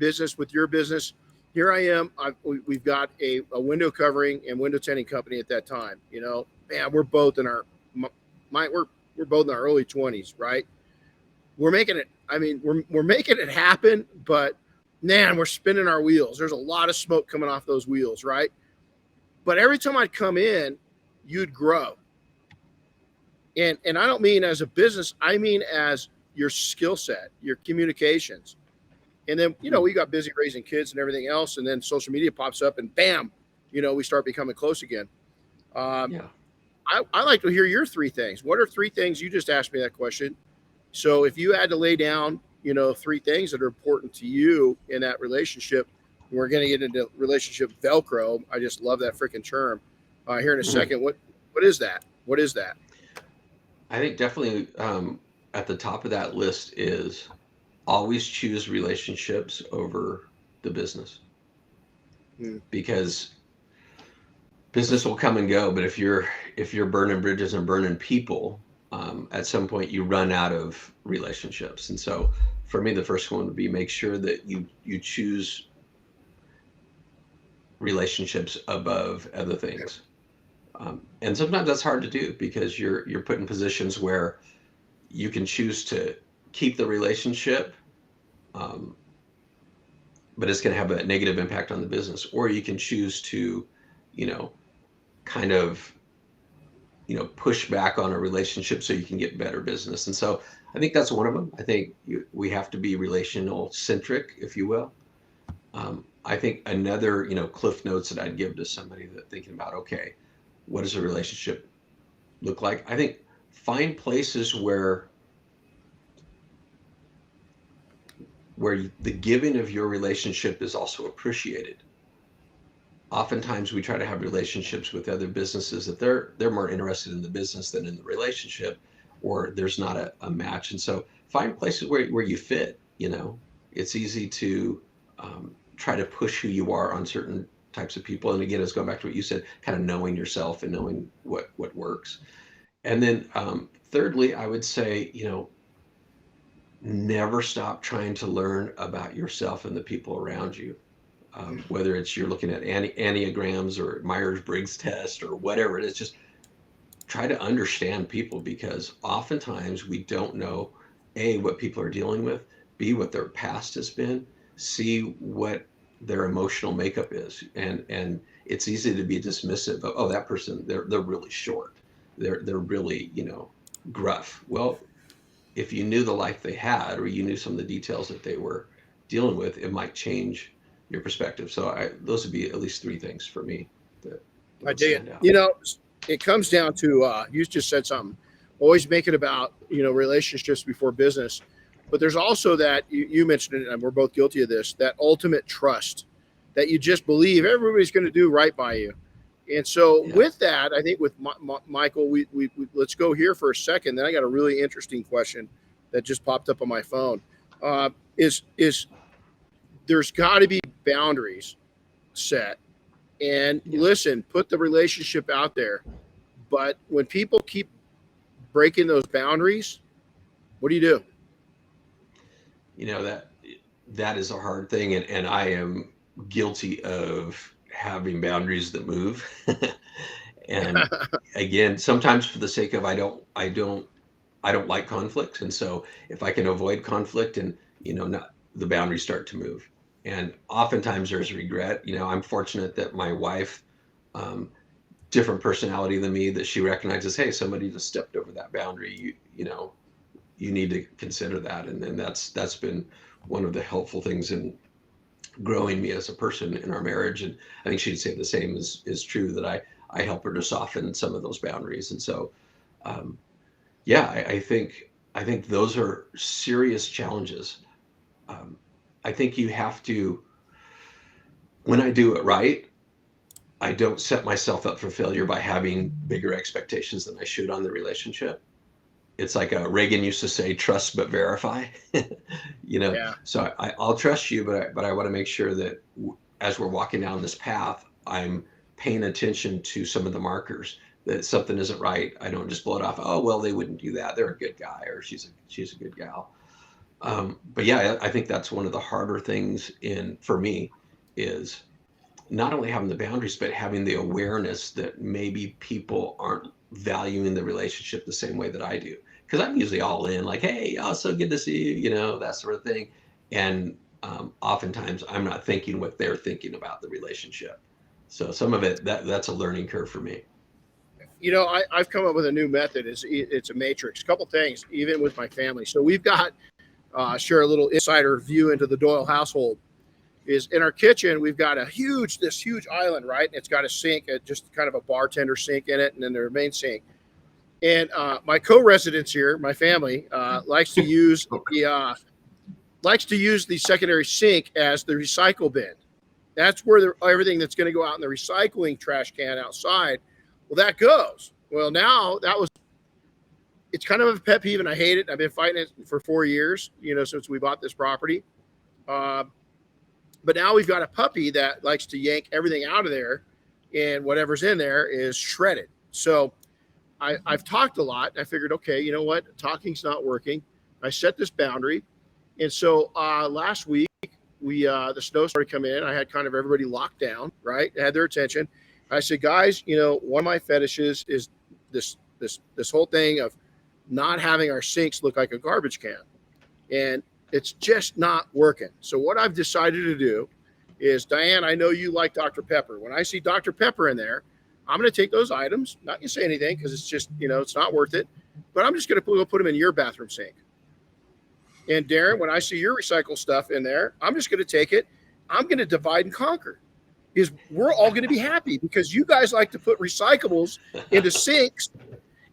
business with your business. Here I am. We've got a window covering and window tinting company at that time. Man, we're both in our we're both in our early 20s, right? We're making it. I mean, we're making it happen, but man, we're spinning our wheels. There's a lot of smoke coming off those wheels, right? But every time I'd come in, you'd grow. And I don't mean as a business, I mean as your skill set, your communications. And then, we got busy raising kids and everything else. And then social media pops up and bam, we start becoming close again. I like to hear your three things. What are three things? You just asked me that question. So if you had to lay down, three things that are important to you in that relationship, we're going to get into relationship Velcro. I just love that freaking term. Here in a second. What is that? What is that? I think definitely at the top of that list is always choose relationships over the business. Because business will come and go, but if you're burning bridges and burning people, at some point you run out of relationships. And so for me, the first one would be make sure that you choose relationships above other things. And sometimes that's hard to do because you're put in positions where you can choose to keep the relationship, but it's going to have a negative impact on the business, or you can choose to, kind of, push back on a relationship so you can get better business. And so I think that's one of them. I think we have to be relational centric, if you will. I think another, cliff notes that I'd give to somebody that thinking about, okay, what does a relationship look like? I think find places where the giving of your relationship is also appreciated. Oftentimes we try to have relationships with other businesses that they're more interested in the business than in the relationship, or there's not a match. And so find places where you fit. It's easy to try to push who you are on certain types of people. And again, it's going back to what you said, kind of knowing yourself and knowing what works. And then thirdly, I would say, never stop trying to learn about yourself and the people around you. Whether it's you're looking at Enneagrams or Myers-Briggs test or whatever it is, just try to understand people, because oftentimes we don't know, A, what people are dealing with, B, what their past has been, C, what their emotional makeup is. And it's easy to be dismissive of, oh, that person, they're really short. They're really, gruff. Well, if you knew the life they had, or you knew some of the details that they were dealing with, it might change your perspective. So those would be at least three things for me that I dig it. It comes down to, you just said something, always make it about, relationships before business. But there's also that, you mentioned it, and we're both guilty of this, that ultimate trust that you just believe everybody's going to do right by you. And so with that, I think with Michael, we let's go here for a second. Then I got a really interesting question that just popped up on my phone. Is there's got to be boundaries set. And listen, put the relationship out there. But when people keep breaking those boundaries, what do you do? That is a hard thing. And I am guilty of having boundaries that move. And again, sometimes for the sake of, I don't like conflict. And so if I can avoid conflict and, not the boundaries start to move. And oftentimes there's regret. I'm fortunate that my wife, different personality than me, that she recognizes, hey, somebody just stepped over that boundary. You need to consider that. And then that's been one of the helpful things in growing me as a person in our marriage. And I think she'd say the same is true, that I help her to soften some of those boundaries. And so, I think those are serious challenges. I think you have to, when I do it right, I don't set myself up for failure by having bigger expectations than I should on the relationship. It's like Reagan used to say, trust but verify. So I'll trust you, but I want to make sure that as we're walking down this path, I'm paying attention to some of the markers, that something isn't right. I don't just blow it off. Oh, well, they wouldn't do that. They're a good guy, or she's a good gal. But I think that's one of the harder things for me, is not only having the boundaries, but having the awareness that maybe people aren't valuing the relationship the same way that I do. Because I'm usually all in, like, hey, oh, so good to see you, that sort of thing. And oftentimes I'm not thinking what they're thinking about the relationship. So some of it, that's a learning curve for me. I've come up with a new method. It's a matrix. A couple things, even with my family. So we've got, share a little insider view into the Doyle household. Is in our kitchen, we've got this huge island, right? And it's got a sink, just kind of a bartender sink in it, and then their main sink. And my co-residents here, my family, likes to use the secondary sink as the recycle bin. That's where everything that's going to go out in the recycling trash can outside, well, that goes. Well, now it's kind of a pet peeve, and I hate it. I've been fighting it for 4 years, since we bought this property. But now we've got a puppy that likes to yank everything out of there, and whatever's in there is shredded. So I've talked a lot. I figured, okay, you know what? Talking's not working. I set this boundary. And so last week, the snow started coming in. I had kind of everybody locked down, right? I had their attention. I said, guys, one of my fetishes is this whole thing of not having our sinks look like a garbage can. And it's just not working. So what I've decided to do is, Diane, I know you like Dr. Pepper. When I see Dr. Pepper in there, I'm going to take those items, not going to say anything because it's just, it's not worth it. But I'm just going to go put them in your bathroom sink. And Darren, when I see your recycle stuff in there, I'm just going to take it. I'm going to divide and conquer. Because we're all going to be happy, because you guys like to put recyclables into sinks,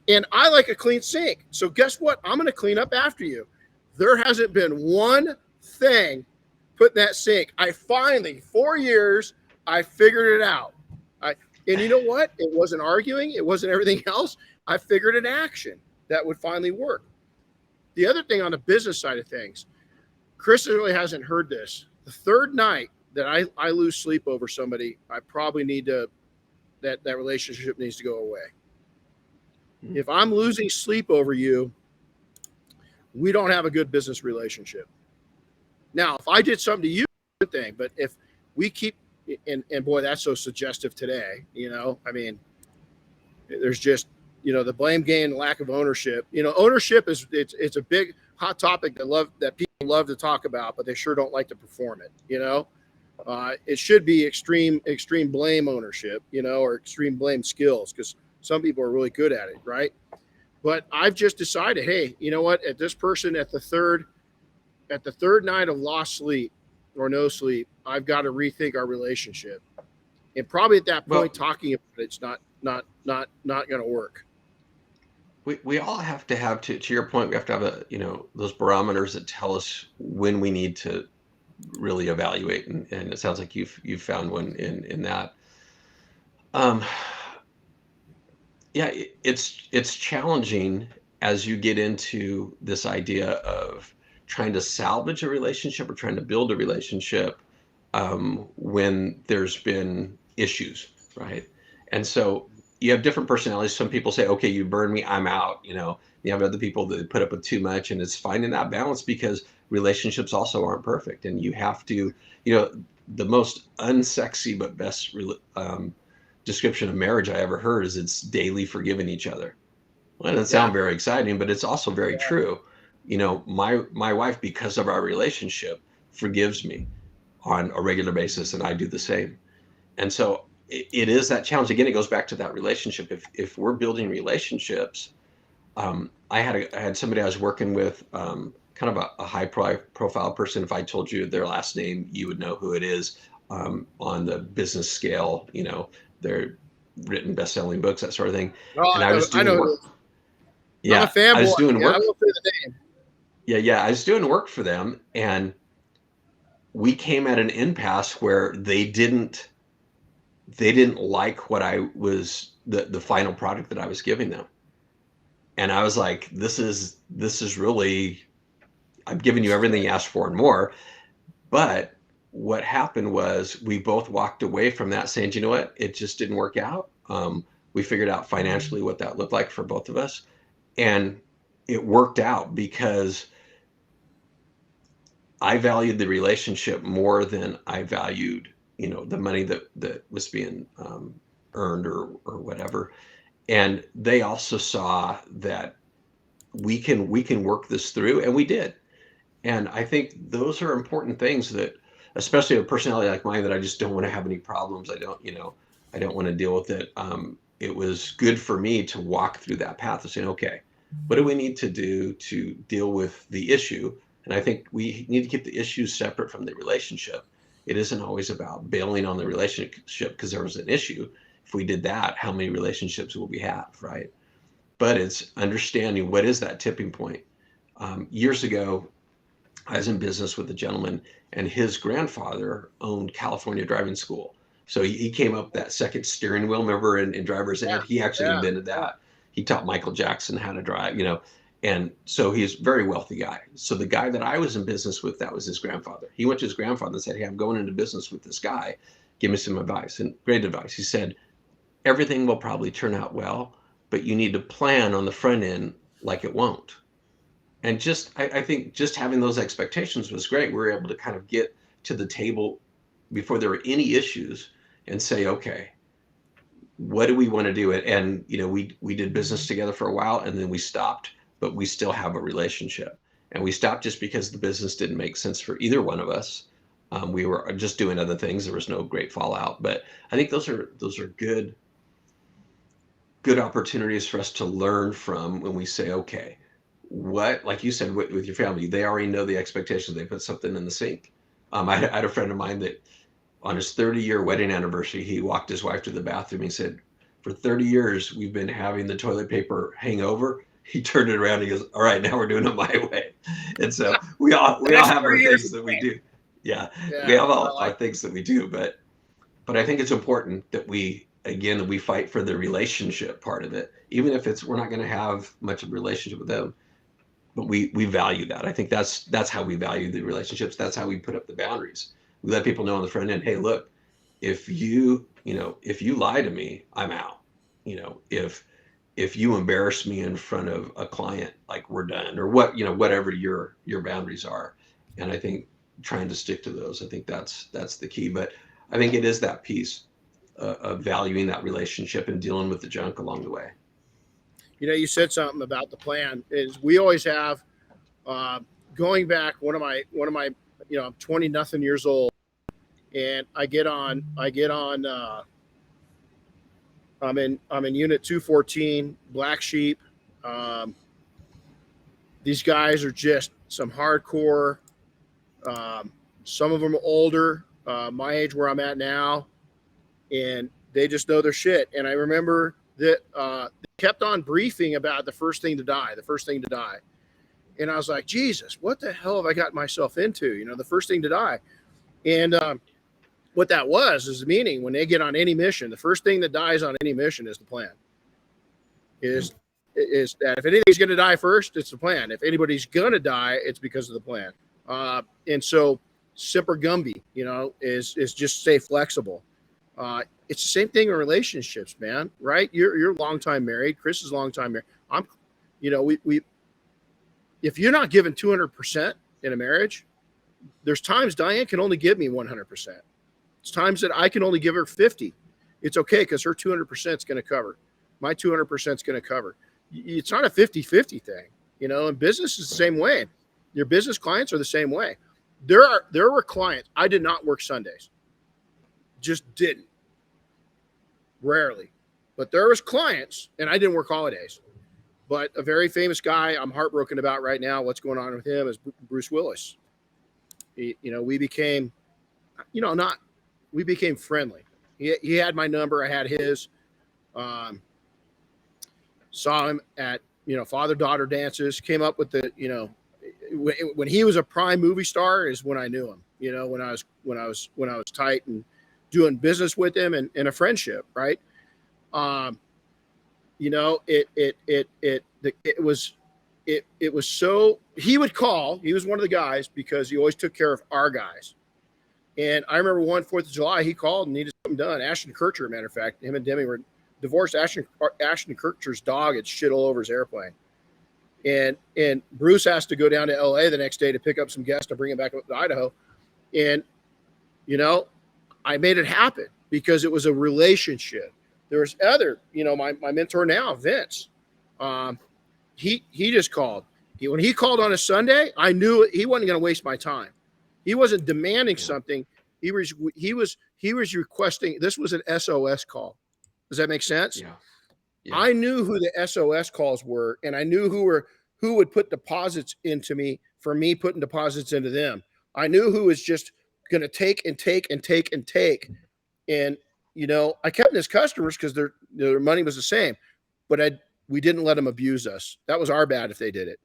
and I like a clean sink. So guess what? I'm going to clean up after you. There hasn't been one thing put in that sink. I finally, 4 years, I figured it out. And you know what? It wasn't arguing. It wasn't everything else. I figured an action that would finally work. The other thing on the business side of things, Chris really hasn't heard this. The third night that I lose sleep over somebody, I probably need that relationship needs to go away. If I'm losing sleep over you, we don't have a good business relationship. Now, if I did something to you, good thing. But if we keep, and boy, that's so suggestive today. I mean, there's just, the blame game, lack of ownership. Ownership it's a big hot topic that people love to talk about, but they sure don't like to perform it. It should be extreme blame ownership, or extreme blame skills, because some people are really good at it, right? But I've just decided, hey, you know what? At this person at the third night of lost sleep or no sleep, I've got to rethink our relationship. And probably at that point, talking about it's not going to work. We all have to have, to your point, we have to have those barometers that tell us when we need to really evaluate. And it sounds like you've found one in that. Yeah, it's challenging as you get into this idea of trying to salvage a relationship or trying to build a relationship when there's been issues, right? And so you have different personalities. Some people say, okay, you burn me, I'm out. You have other people that put up with too much, and it's finding that balance, because relationships also aren't perfect. And you have to, the most unsexy but best description of marriage I ever heard is it's daily forgiving each other. Well, it doesn't sound very exciting, but it's also very true. My wife, because of our relationship, forgives me on a regular basis, and I do the same. And so it is that challenge. Again, it goes back to that relationship. If we're building relationships, I had somebody I was working with, kind of a high profile person. If I told you their last name, you would know who it is. On the business scale, they're written best-selling books, that sort of thing. Oh, and I was doing work. Yeah, I'm a fanboy. I was doing work. I won't say the name. Yeah, I was doing work for them, and we came at an impasse where they didn't like what I was, the final product that I was giving them. And I was like, this is really, I'm giving you everything you asked for and more. But what happened was we both walked away from that saying, you know what, it just didn't work out. We figured out financially what that looked like for both of us. And it worked out because I valued the relationship more than I valued, the money that was being earned or whatever. And they also saw that we can work this through, and we did. And I think those are important things that, especially a personality like mine, that I just don't want to have any problems. I don't want to deal with it. It was good for me to walk through that path of saying, okay, what do we need to do to deal with the issue? And I think we need to keep the issues separate from the relationship. It isn't always about bailing on the relationship because there was an issue. If we did that, how many relationships will we have, right? But it's understanding what is that tipping point. Years ago, I was in business with a gentleman, and his grandfather owned California driving school. So he came up that second steering wheel, remember, in driver's ed. He actually invented that. He taught Michael Jackson how to drive, and so he's a very wealthy guy. So the guy that I was in business with, that was his grandfather. He went to his grandfather and said, hey, I'm going into business with this guy. Give me some advice. And great advice. He said, everything will probably turn out well, but you need to plan on the front end like it won't. And I think just having those expectations was great. We were able to kind of get to the table before there were any issues and say, okay, what do we want to do? And we did business together for a while, and then we stopped, but we still have a relationship. And we stopped just because the business didn't make sense for either one of us. We were just doing other things. There was no great fallout. But I think those are good opportunities for us to learn from when we say, okay, what, like you said, with your family, they already know the expectations. They put something in the sink. I had a friend of mine that on his 30-year wedding anniversary, he walked his wife to the bathroom. He said, for 30 years, we've been having the toilet paper hang over. He turned it around. He goes, all right, now we're doing it my way. And so we all have our things that we do. Yeah, we have all our things that we do. But I think it's important that we fight for the relationship part of it, even if we're not going to have much of a relationship with them. But we value that. I think that's how we value the relationships. That's how we put up the boundaries. We let people know on the front end, hey, look, if you lie to me, I'm out. If if you embarrass me in front of a client, like we're done, or whatever your boundaries are. And I think trying to stick to those, I think that's the key. But I think it is that piece of valuing that relationship and dealing with the junk along the way. You said something about the plan. Is we always have going back. One of my I'm 20 nothing years old, and I get on. I'm in unit 214, Black Sheep. These guys are just some hardcore. Some of them are older, my age where I'm at now, and they just know their shit. And I remember that they kept on briefing about the first thing to die. And I was like, Jesus, what the hell have I got myself into? The first thing to die. And what that is the meaning when they get on any mission, the first thing that dies on any mission is the plan. Is that if anything's going to die first, it's the plan. If anybody's going to die, it's because of the plan. And so Semper Gumby, is just stay flexible. It's the same thing in relationships, man, right? You're long time married. Chris is long time married. We if you're not giving 200% in a marriage, there's times Diane can only give me 100%. It's times that I can only give her 50. It's okay because her 200% is going to cover. My 200% is going to cover. It's not a 50-50 thing, and business is the same way. Your business clients are the same way. There were clients. I did not work Sundays. Just didn't. Rarely. But there was clients, and I didn't work holidays. But a very famous guy I'm heartbroken about right now, what's going on with him, is Bruce Willis. We became, we became friendly. He had my number. I had his. Saw him at, father-daughter dances, came up with the, when he was a prime movie star is when I knew him, when I was tight and doing business with him and a friendship. Right. It was so, he would call, he was one of the guys because he always took care of our guys. And I remember one 4th of July, he called and needed something done. Ashton Kutcher, matter of fact, him and Demi were divorced. Ashton Kutcher's dog had shit all over his airplane. And Bruce has to go down to LA the next day to pick up some guests to bring him back up to Idaho. And, I made it happen because it was a relationship. There was other, my mentor now, Vince, he just called. When he called on a Sunday, I knew he wasn't going to waste my time. He wasn't demanding something. He was requesting. This was an SOS call. Does that make sense? Yeah. I knew who the SOS calls were, and I knew who would put deposits into me for me putting deposits into them. I knew who was just going to take and take and take and take. And, I kept his customers because their money was the same, but we didn't let them abuse us. That was our bad if they did it.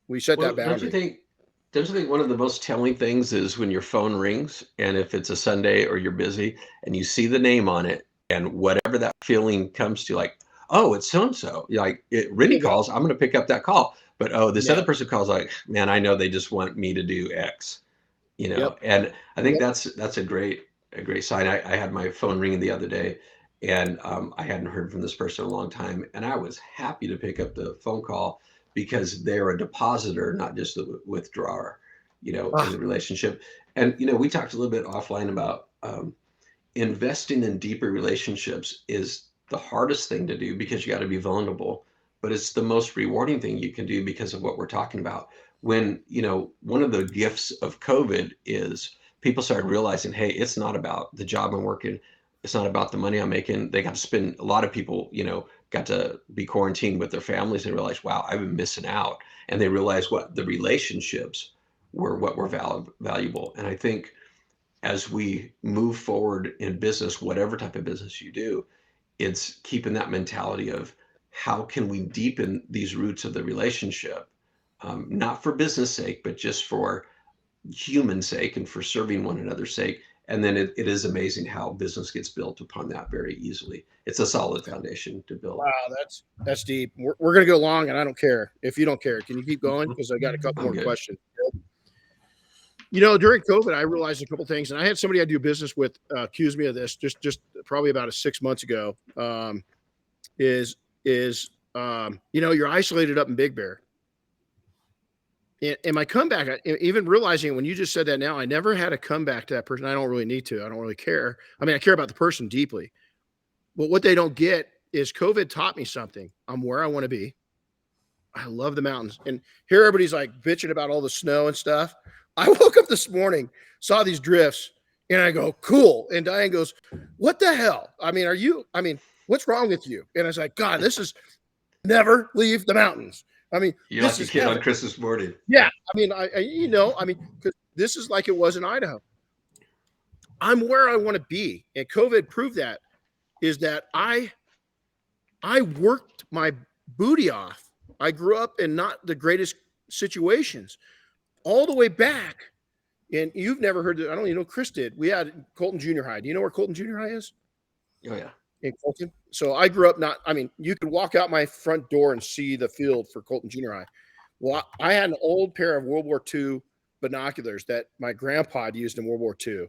We set that boundary. Don't you think one of the most telling things is when your phone rings, and if it's a Sunday or you're busy and you see the name on it, and whatever that feeling comes to, like, oh, it's so-and-so. Like, Renny calls, I'm going to pick up that call. But, this other person calls, like, man, I know they just want me to do X, Yep. And I think that's a great sign. I had my phone ringing the other day, and I hadn't heard from this person in a long time. And I was happy to pick up the phone call because they're a depositor, not just a withdrawer, in the relationship. And, we talked a little bit offline about investing in deeper relationships is the hardest thing to do because you got to be vulnerable, but it's the most rewarding thing you can do because of what we're talking about. When, one of the gifts of COVID is people started realizing, hey, it's not about the job I'm working. It's not about the money I'm making. They got to spend, a lot of people, got to be quarantined with their families and realize, wow, I've been missing out. And they realized what the relationships were, what were valuable. And I think as we move forward in business, whatever type of business you do, it's keeping that mentality of how can we deepen these roots of the relationship, not for business sake, but just for human sake and for serving one another's sake. And then it is amazing how business gets built upon that very easily. It's a solid foundation to build. Wow, that's deep. We're going to go long, and I don't care if you don't care. Can you keep going? Because I got a couple more questions. During COVID, I realized a couple things, and I had somebody I do business with accuse me of this just probably about 6 months ago. Is is, you're isolated up in Big Bear. And my comeback, even realizing when you just said that now, I never had a comeback to that person. I don't really need to. I don't really care. I mean, I care about the person deeply. But what they don't get is COVID taught me something. I'm where I want to be. I love the mountains. And here everybody's like bitching about all the snow and stuff. I woke up this morning, saw these drifts, and I go, cool. And Diane goes, what the hell? I mean, what's wrong with you? And I was like, God, this is never leave the mountains. I mean, you're like a kid on Christmas morning. Yeah. I mean, because this is like it was in Idaho. I'm where I want to be. And COVID proved that, is that I worked my booty off. I grew up in not the greatest situations all the way back. And you've never heard I don't even know Chris did. We had Colton Junior High. Do you know where Colton Junior High is? Oh, yeah. In Colton. So I grew up you could walk out my front door and see the field for Colton Junior High. Well, I had an old pair of World War II binoculars that my grandpa had used in World War II.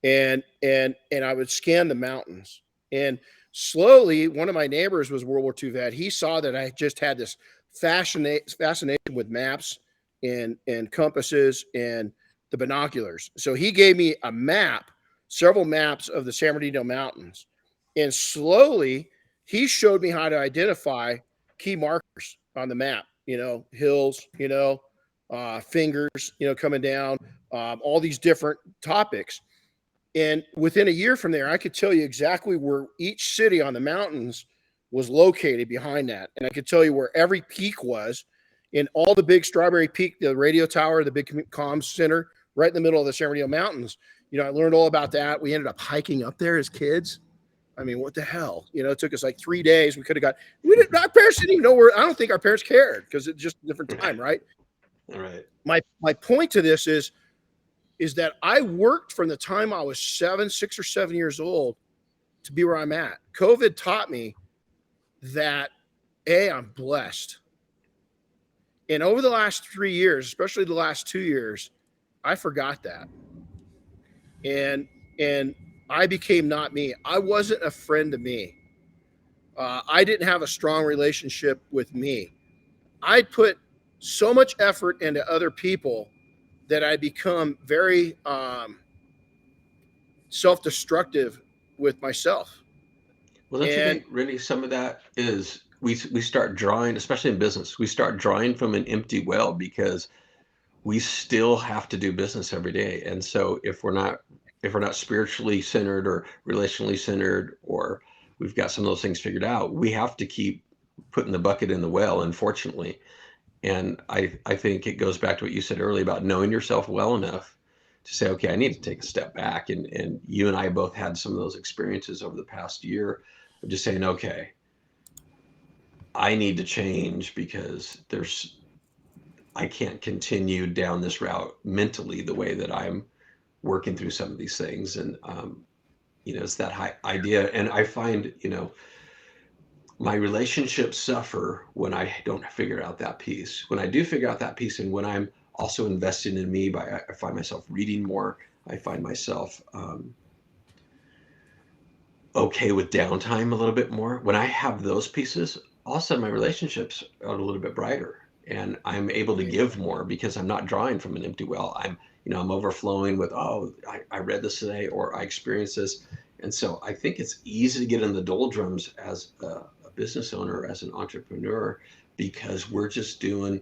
And I would scan the mountains. And slowly, one of my neighbors was a World War II vet. He saw that I just had this fascination with maps and compasses and the binoculars. So he gave me a map, several maps of the San Bernardino Mountains. And slowly, he showed me how to identify key markers on the map, hills, fingers, coming down, all these different topics. And within a year from there, I could tell you exactly where each city on the mountains was located behind that. And I could tell you where every peak was in all the big Strawberry Peak, the radio tower, the big comms center, right in the middle of the San Bernardino Mountains. I learned all about that. We ended up hiking up there as kids. I mean, what the hell? It took us like 3 days. Our parents didn't even know where. I don't think our parents cared because it's just a different time, right? All right. My point to this is that I worked from the time I was 6 or 7 years old to be where I'm at. COVID taught me that I'm blessed. And over the last 3 years, especially the last 2 years, I forgot that. And I became not me. I wasn't a friend to me. I didn't have a strong relationship with me. I put so much effort into other people that I become very self-destructive with myself. Well, don't you think, Renny, some of that is we start drawing, especially in business, we start drawing from an empty well because we still have to do business every day. And so if we're not spiritually centered or relationally centered, or we've got some of those things figured out, we have to keep putting the bucket in the well, unfortunately. And I think it goes back to what you said earlier about knowing yourself well enough to say, okay, I need to take a step back. And you and I both had some of those experiences over the past year of just saying, okay, I need to change because I can't continue down this route mentally the way that I'm working through some of these things. And, it's that high idea. And I find, my relationships suffer when I don't figure out that piece. When I do figure out that piece, and when I'm also investing in me, I find myself reading more. I find myself okay with downtime a little bit more. When I have those pieces, all of a sudden my relationships are a little bit brighter, and I'm able to give more because I'm not drawing from an empty well. I'm overflowing with, I read this today, or I experienced this. And so I think it's easy to get in the doldrums as a business owner, as an entrepreneur, because we're just doing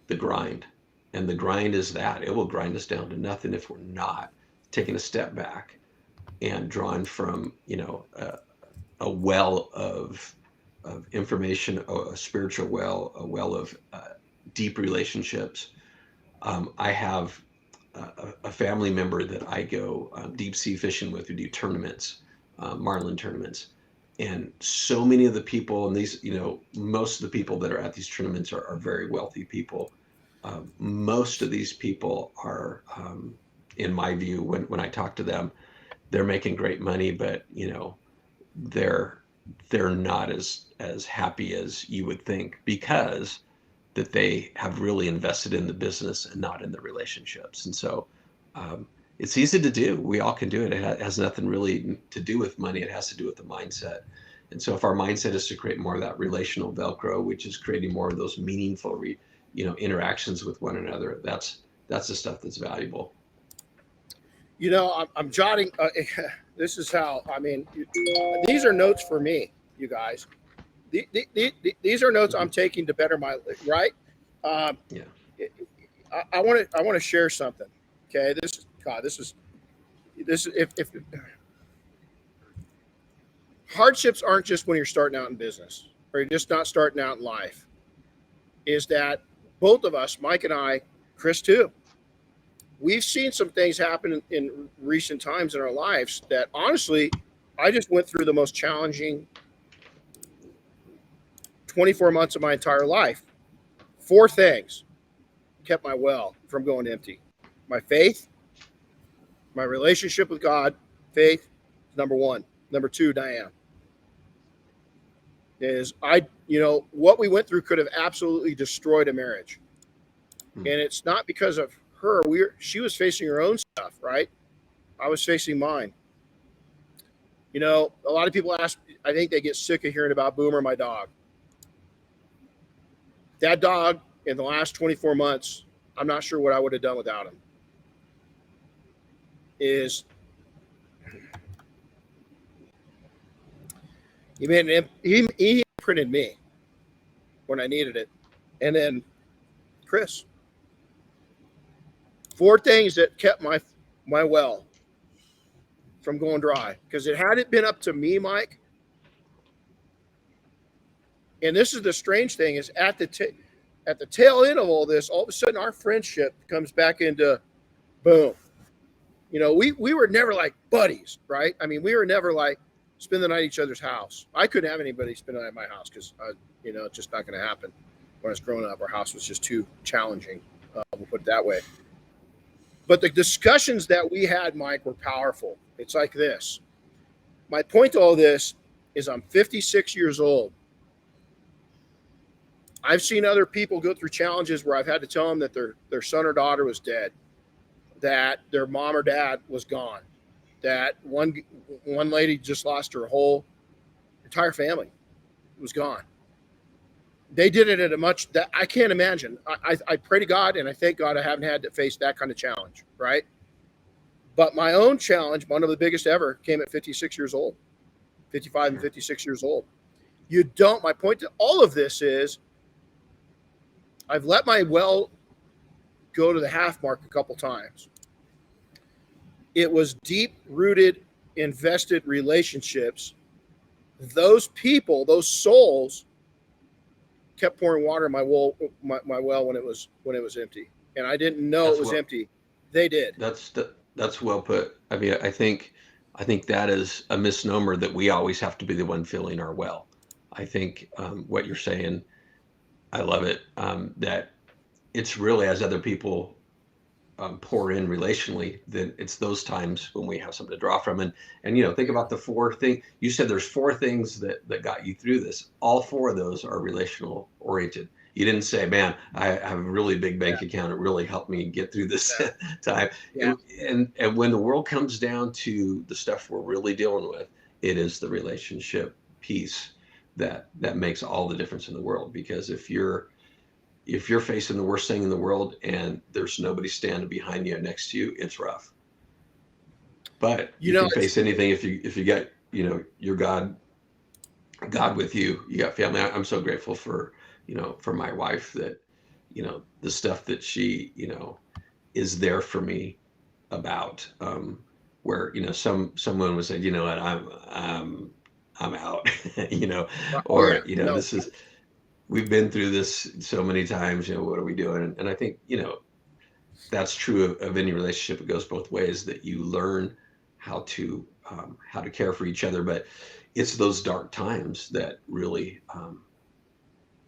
the grind. And the grind is that it will grind us down to nothing if we're not taking a step back and drawing from, a well of information, a spiritual well, a well of deep relationships. I have a family member that I go deep sea fishing with, who do tournaments, marlin tournaments. And so many of the people, and these, most of the people that are at these tournaments are very wealthy people. Most of these people are, in my view, when I talk to them, they're making great money, but they're not as happy as you would think, because that they have really invested in the business and not in the relationships. And so it's easy to do. We all can do it. It has nothing really to do with money. It has to do with the mindset. And so if our mindset is to create more of that relational Velcro, which is creating more of those meaningful, interactions with one another, that's the stuff that's valuable. I'm jotting. This is how, these are notes for me, you guys. These are notes I'm taking to better my, right? Yeah. I want to share something. Okay. This is, if hardships aren't just when you're starting out in business or you're just not starting out in life, is that both of us, Mike and I, Chris too, we've seen some things happen in recent times in our lives that honestly, I just went through the most challenging 24 months of my entire life. 4 things kept my well from going empty. My faith, my relationship with God, faith, number 1. Number 2, Diane. Is what we went through could have absolutely destroyed a marriage. And it's not because of her. She was facing her own stuff, right? I was facing mine. A lot of people ask, I think they get sick of hearing about Boomer, my dog. That dog in the last 24 months, I'm not sure what I would have done without him. He imprinted me when I needed it. And then Chris. 4 things that kept my well from going dry. Because it hadn't been up to me, Mike. And this is the strange thing, is at the tail end of all this, all of a sudden our friendship comes back into boom. We were never like buddies, right? We were never like spend the night at each other's house. I couldn't have anybody spend the night at my house because, it's just not going to happen. When I was growing up, our house was just too challenging. We'll put it that way. But the discussions that we had, Mike, were powerful. It's like this. My point to all this is I'm 56 years old. I've seen other people go through challenges where I've had to tell them that their son or daughter was dead, that their mom or dad was gone, that one lady just lost her whole entire family, was gone. They did it at a much that I can't imagine. I pray to God and I thank God I haven't had to face that kind of challenge, right? But my own challenge, one of the biggest ever, came at 56 years old, 55 and 56 years old. My point to all of this is I've let my well go to the half mark a couple times. It was deep-rooted, invested relationships. Those people, those souls, kept pouring water in my well when it was empty, and I didn't know it was empty. They did. That's well put. I think that is a misnomer that we always have to be the one filling our well. I think what you're saying, I love it. That it's really as other people pour in relationally, then it's those times when we have something to draw from. And think about the 4 things. You said there's 4 things that got you through this. All 4 of those are relational oriented. You didn't say, man, I have a really big bank account. It really helped me get through this time. Yeah. And when the world comes down to the stuff we're really dealing with, it is the relationship piece that makes all the difference in the world. Because if you're facing the worst thing in the world and there's nobody standing behind you and next to you, it's rough. But you can face anything if you got your God with you. You got family. I'm so grateful for my wife that the stuff that she is there for me about. Where someone would say, what, I'm out, or this is. We've been through this so many times, what are we doing? And I think, that's true of any relationship. It goes both ways, that you learn how to care for each other. But it's those dark times that really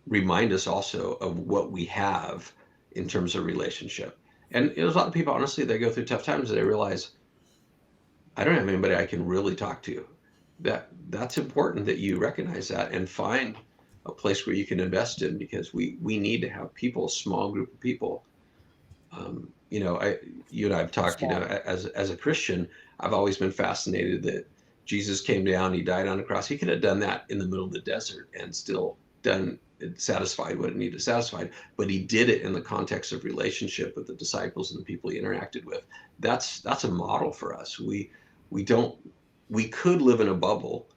remind us also of what we have in terms of relationship. And there's a lot of people, honestly, they go through tough times and they realize, I don't have anybody I can really talk to. That's important that you recognize that and find a place where you can invest in, because we need to have people, a small group of people. You and I have talked, as a Christian, I've always been fascinated that Jesus came down, he died on the cross. He could have done that in the middle of the desert and still satisfied what it needed to satisfy, but he did it in the context of relationship with the disciples and the people he interacted with. That's a model for us. We could live in a bubble,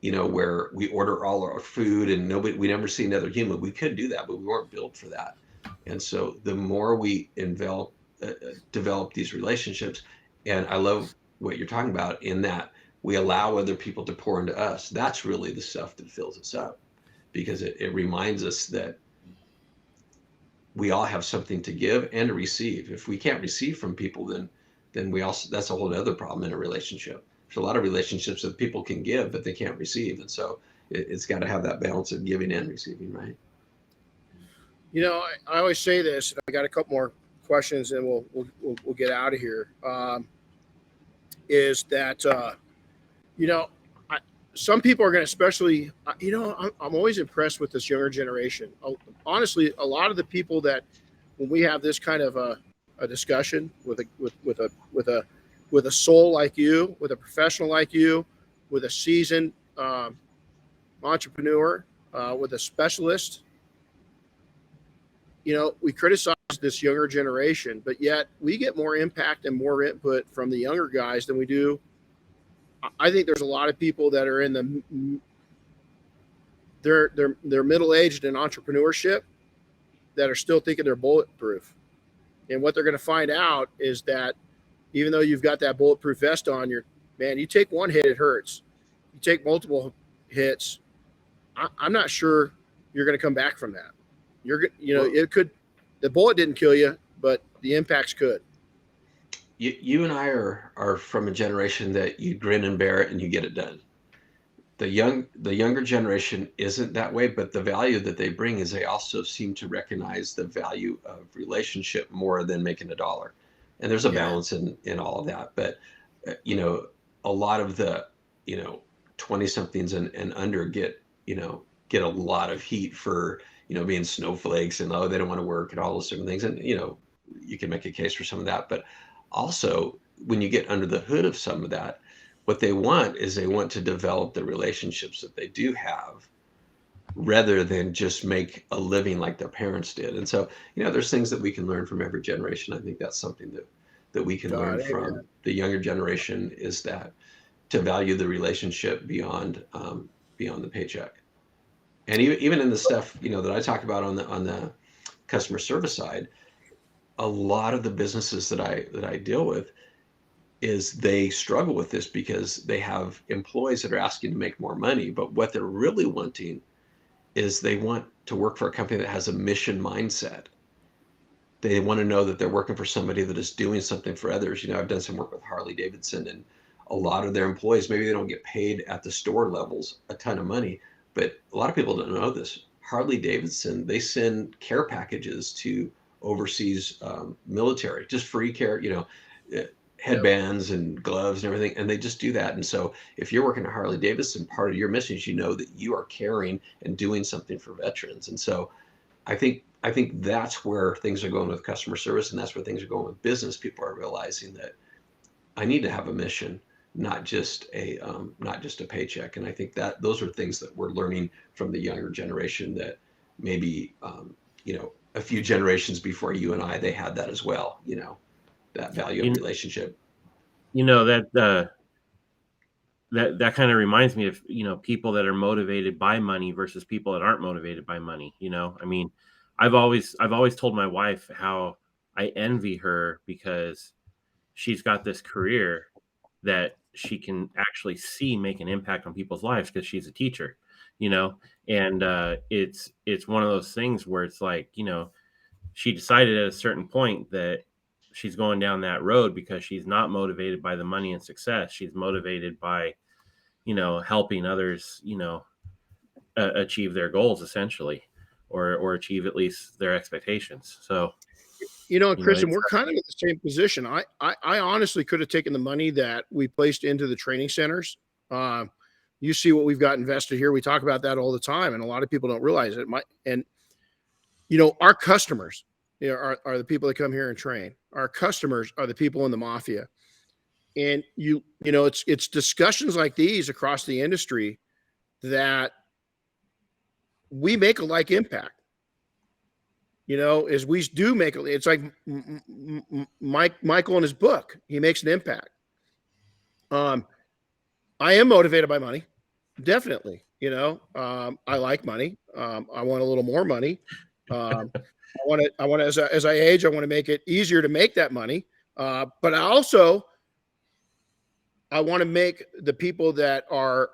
where we order all our food and we never see another human. We could do that, but we weren't built for that. And so the more we develop these relationships, and I love what you're talking about in that we allow other people to pour into us. That's really the stuff that fills us up, because it reminds us that we all have something to give and to receive. If we can't receive from people, then that's a whole other problem in a relationship. There's a lot of relationships that people can give, but they can't receive. And so it's got to have that balance of giving and receiving, right? I always say this, and I got a couple more questions and we'll get out of here. Is that, some people are going to, especially, I'm always impressed with this younger generation. Honestly, a lot of the people that, when we have this kind of a discussion with a soul like you, with a professional like you, with a seasoned entrepreneur, with a specialist, we criticize this younger generation, but yet we get more impact and more input from the younger guys than we do. I think there's a lot of people that are in they're middle-aged in entrepreneurship that are still thinking they're bulletproof. And what they're going to find out is that even though you've got that bulletproof vest on, you take one hit, it hurts. You take multiple hits, I'm not sure you're going to come back from that. It could, the bullet didn't kill you, but the impacts could. You and I are from a generation that you grin and bear it and you get it done. The younger generation isn't that way, but the value that they bring is they also seem to recognize the value of relationship more than making a dollar. And there's a balance in all of that. But, a lot of the, 20 somethings and under get a lot of heat for, being snowflakes and, they don't want to work and all those different things. And, you can make a case for some of that, but also when you get under the hood of some of that, what they want to develop the relationships that they do have rather than just make a living like their parents did. And so, there's things that we can learn from every generation. I think that's something that we can learn from the younger generation, is that to value the relationship beyond the paycheck. And even in the stuff, that I talk about on the customer service side, a lot of the businesses that I deal with is they struggle with this because they have employees that are asking to make more money, but what they're really wanting is they want to work for a company that has a mission mindset. They want to know that they're working for somebody that is doing something for others. I've done some work with Harley Davidson, and a lot of their employees, maybe they don't get paid at the store levels a ton of money, but a lot of people don't know this. Harley Davidson, they send care packages to overseas military, just free care, headbands and gloves and everything, and they just do that. And so if you're working at Harley Davidson, part of your mission is that you are caring and doing something for veterans. And so I think that's where things are going with customer service, and that's where things are going with business. People are realizing that I need to have a mission, not just a paycheck. And I think that those are things that we're learning from the younger generation that maybe a few generations before you and I, they had that as well, that value of relationship. That kind of reminds me of, people that are motivated by money versus people that aren't motivated by money. I've always told my wife how I envy her because she's got this career that she can actually see make an impact on people's lives because she's a teacher, and it's one of those things where it's like, she decided at a certain point that she's going down that road because she's not motivated by the money and success. She's motivated by, helping others, achieve their goals essentially, or achieve at least their expectations. So, Chris, and we're kind of in the same position. I honestly could have taken the money that we placed into the training centers. You see what we've got invested here. We talk about that all the time, and a lot of people don't realize it. Our customers are the people that come here and train. Our customers are the people in the mafia. And you know, it's discussions like these across the industry that we make a like impact. You know, as we do make it, it's like Michael in his book, he makes an impact. I am motivated by money, definitely. You know, I like money. I want a little more money. I want to, as I age, I want to make it easier to make that money. But I want to make the people that are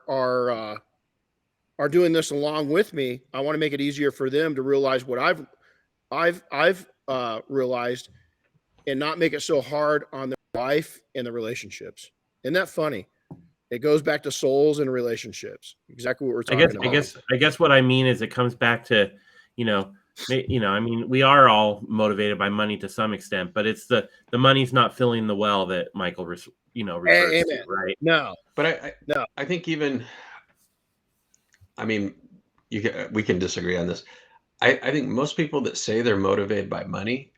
doing this along with me. I want to make it easier for them to realize what I've realized, and not make it so hard on their life and the relationships. Isn't that funny? It goes back to souls and relationships. Exactly what we're talking about. I guess what I mean is it comes back to, I mean, we are all motivated by money to some extent, but it's the money's not filling the well that Michael refers to, right? No, but I think even, I mean, we can disagree on this. I think most people that say they're motivated by money,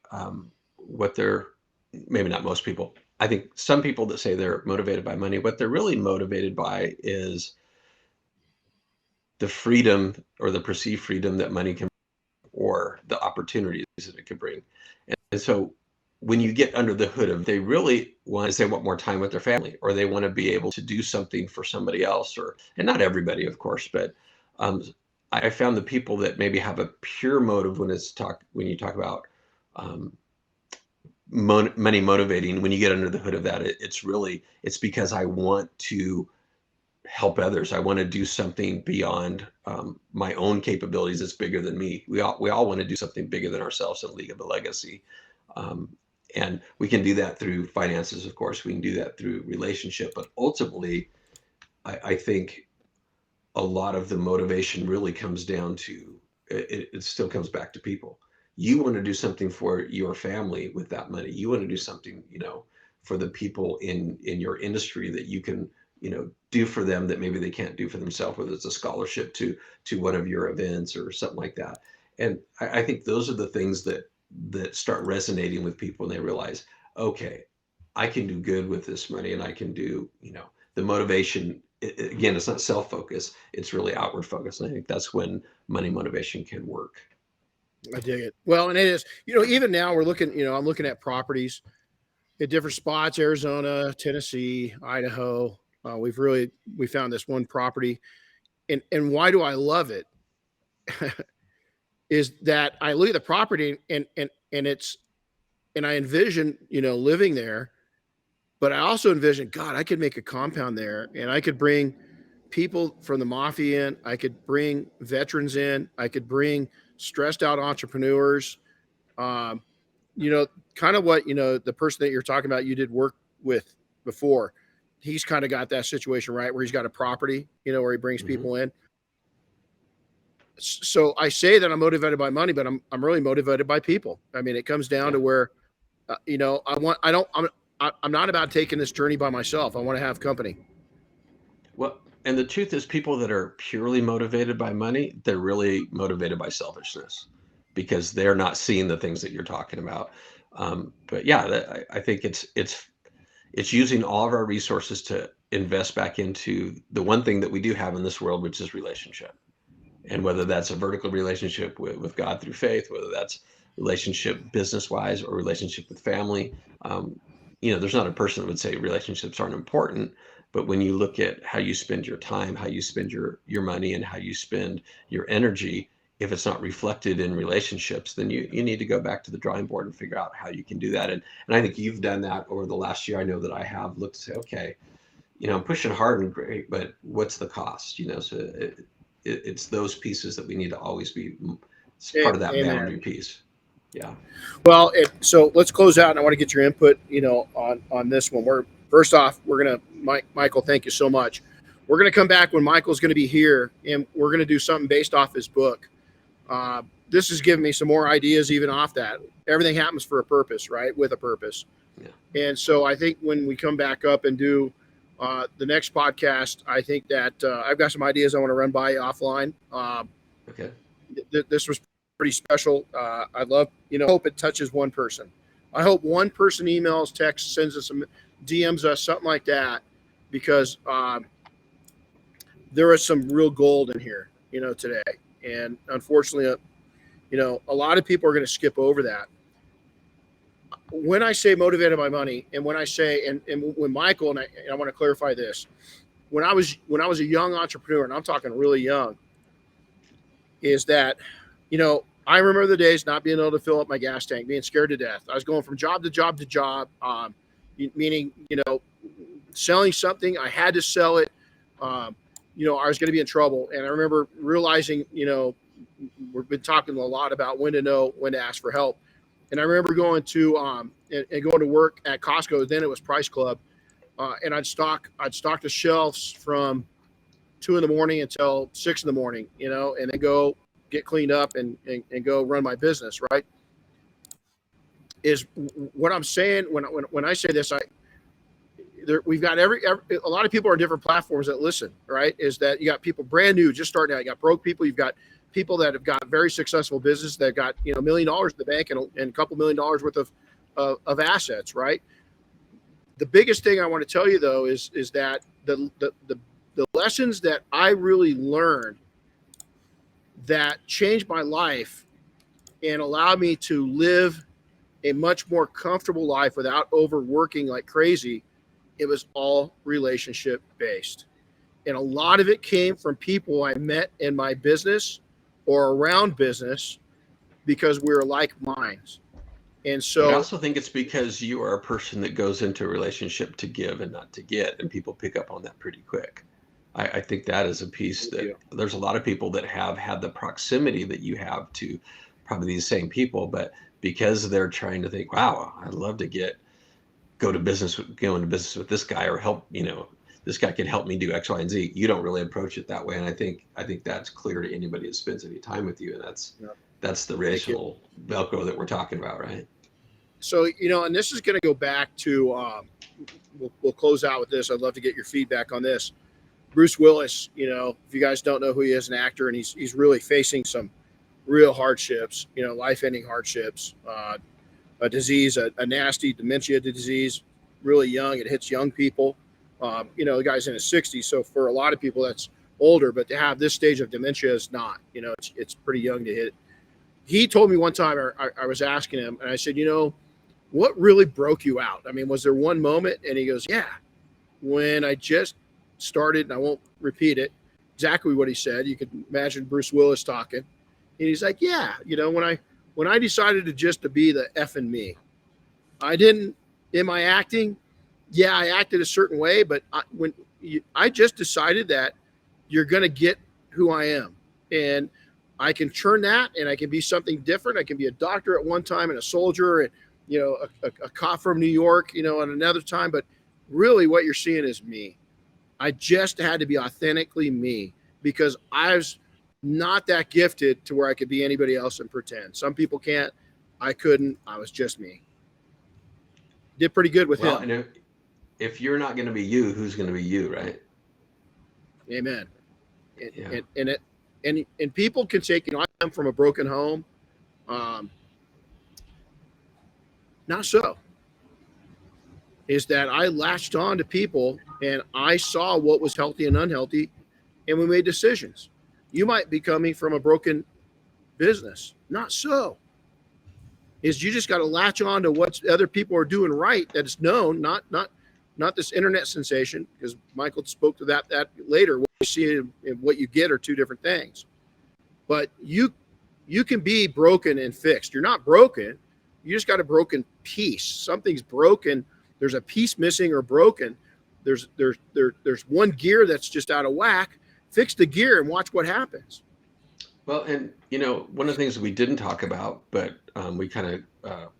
maybe not most people. I think some people that say they're motivated by money, what they're really motivated by is the freedom or the perceived freedom that money can, or the opportunities that it could bring. And so when you get under the hood of, they really want to say want more time with their family, or they want to be able to do something for somebody else, and not everybody, of course, but I found the people that maybe have a pure motive when you talk about money motivating, when you get under the hood of that, it's because I want to help others. I want to do something beyond my own capabilities that's bigger than me. We all want to do something bigger than ourselves and leave a legacy. And we can do that through finances, of course. We can do that through relationship. But ultimately, I think a lot of the motivation really comes down to, it still comes back to people. You want to do something for your family with that money. You want to do something, for the people in your industry that you can, do for them that maybe they can't do for themselves, whether it's a scholarship to one of your events or something like that. And I think those are the things that start resonating with people, and they realize, okay, I can do good with this money, and I can do, the motivation. Again, it's not self-focus, it's really outward focus. And I think that's when money motivation can work. I dig it. Well, and it is, even now we're looking, I'm looking at properties at different spots, Arizona, Tennessee, Idaho. We found this one property, and why do I love it? Is that I look at the property and I envision, living there, but I also envision, God, I could make a compound there, and I could bring people from the mafia in. I could bring veterans in. I could bring stressed out entrepreneurs. Kind of what, the person that you're talking about, you did work with before. He's kind of got that situation, right, where he's got a property, where he brings people in. So I say that I'm motivated by money, but I'm really motivated by people. I mean, it comes down to where, I'm not about taking this journey by myself. I want to have company. Well, and the truth is, people that are purely motivated by money, they're really motivated by selfishness, because they're not seeing the things that you're talking about. But yeah, I think it's using all of our resources to invest back into the one thing that we do have in this world, which is relationship. And whether that's a vertical relationship with God through faith, whether that's relationship business-wise or relationship with family, there's not a person that would say relationships aren't important. But when you look at how you spend your time, how you spend your money, and how you spend your energy, if it's not reflected in relationships, then you need to go back to the drawing board and figure out how you can do that. And I think you've done that over the last year. I know that I have looked to say, okay, I'm pushing hard and great, but what's the cost? So it's those pieces that we need to always be part of that boundary piece. Yeah. Well, so let's close out, and I want to get your input, on this one. First off, we're going to, Michael, thank you so much. We're going to come back when Michael's going to be here, and we're going to do something based off his book. This has given me some more ideas even off that. Everything happens for a purpose, right? With a purpose. Yeah. And so I think when we come back up and do the next podcast, I think that I've got some ideas I want to run by you offline. Okay. This was pretty special. I love, hope it touches one person. I hope one person emails, texts, sends us DMs us, something like that, because there is some real gold in here, today. And unfortunately, a lot of people are going to skip over that. When I say motivated by money, and when I say, and when Michael, and I want to clarify this, when I was a young entrepreneur, and I'm talking really young, is that, I remember the days not being able to fill up my gas tank, being scared to death. I was going from job to job to job, meaning, selling something, I had to sell it. I was going to be in trouble. And I remember realizing, we've been talking a lot about when to know when to ask for help. And I remember going to and going to work at Costco. Then it was Price Club, and I'd stock the shelves from 2 a.m. until 6 a.m, and then go get cleaned up and go run my business. Right? Is what I'm saying when I say this. We've got a lot of people on different platforms that listen. Right? Is that you got people brand new just starting out. You got broke people. You've got people that have got very successful business that got $1 million in the bank and a couple $1 million worth of assets, right? The biggest thing I want to tell you though is that the lessons that I really learned that changed my life and allowed me to live a much more comfortable life without overworking like crazy, it was all relationship based. And a lot of it came from people I met in my business or around business because we're like minds. And so I also think it's because you are a person that goes into a relationship to give and not to get, and people pick up on that pretty quick. I think that is a piece that there's a lot of people that have had the proximity that you have to probably these same people, but because they're trying to think, wow, I'd love to go into business with this guy, or help, this guy can help me do X, Y, and Z. You don't really approach it that way. And I think that's clear to anybody that spends any time with you. And that's the relational Velcro that we're talking about, right? So, and this is going to go back to, we'll close out with this. I'd love to get your feedback on this. Bruce Willis, if you guys don't know who he is, an actor, and he's really facing some real hardships, life-ending hardships, a disease, a nasty dementia disease, really young. It hits young people. The guy's in his 60s. So for a lot of people, that's older, but to have this stage of dementia is not, it's pretty young to hit. He told me one time, I was asking him, and I said, what really broke you out? I mean, was there one moment? And he goes, yeah, when I just started, and I won't repeat it, exactly what he said. You could imagine Bruce Willis talking. And he's like, yeah, when I decided to be the effing me, I didn't, in my acting, yeah, I acted a certain way, but I just decided that you're going to get who I am, and I can turn that, and I can be something different. I can be a doctor at one time and a soldier, and a cop from New York, at another time. But really, what you're seeing is me. I just had to be authentically me because I was not that gifted to where I could be anybody else and pretend. Some people can't. I couldn't. I was just me. Did pretty good with him. And if you're not going to be you, who's going to be you, right? Amen. And people can take, I come from a broken home. Not so. Is that I latched on to people and I saw what was healthy and unhealthy, and we made decisions. You might be coming from a broken business. Not so. Is you just got to latch on to what other people are doing right that is known, not this internet sensation, because Michael spoke to that later. What you see and what you get are two different things. But you can be broken and fixed. You're not broken. You just got a broken piece. Something's broken. There's a piece missing or broken. There's one gear that's just out of whack. Fix the gear and watch what happens. Well, and one of the things that we didn't talk about, but we kind of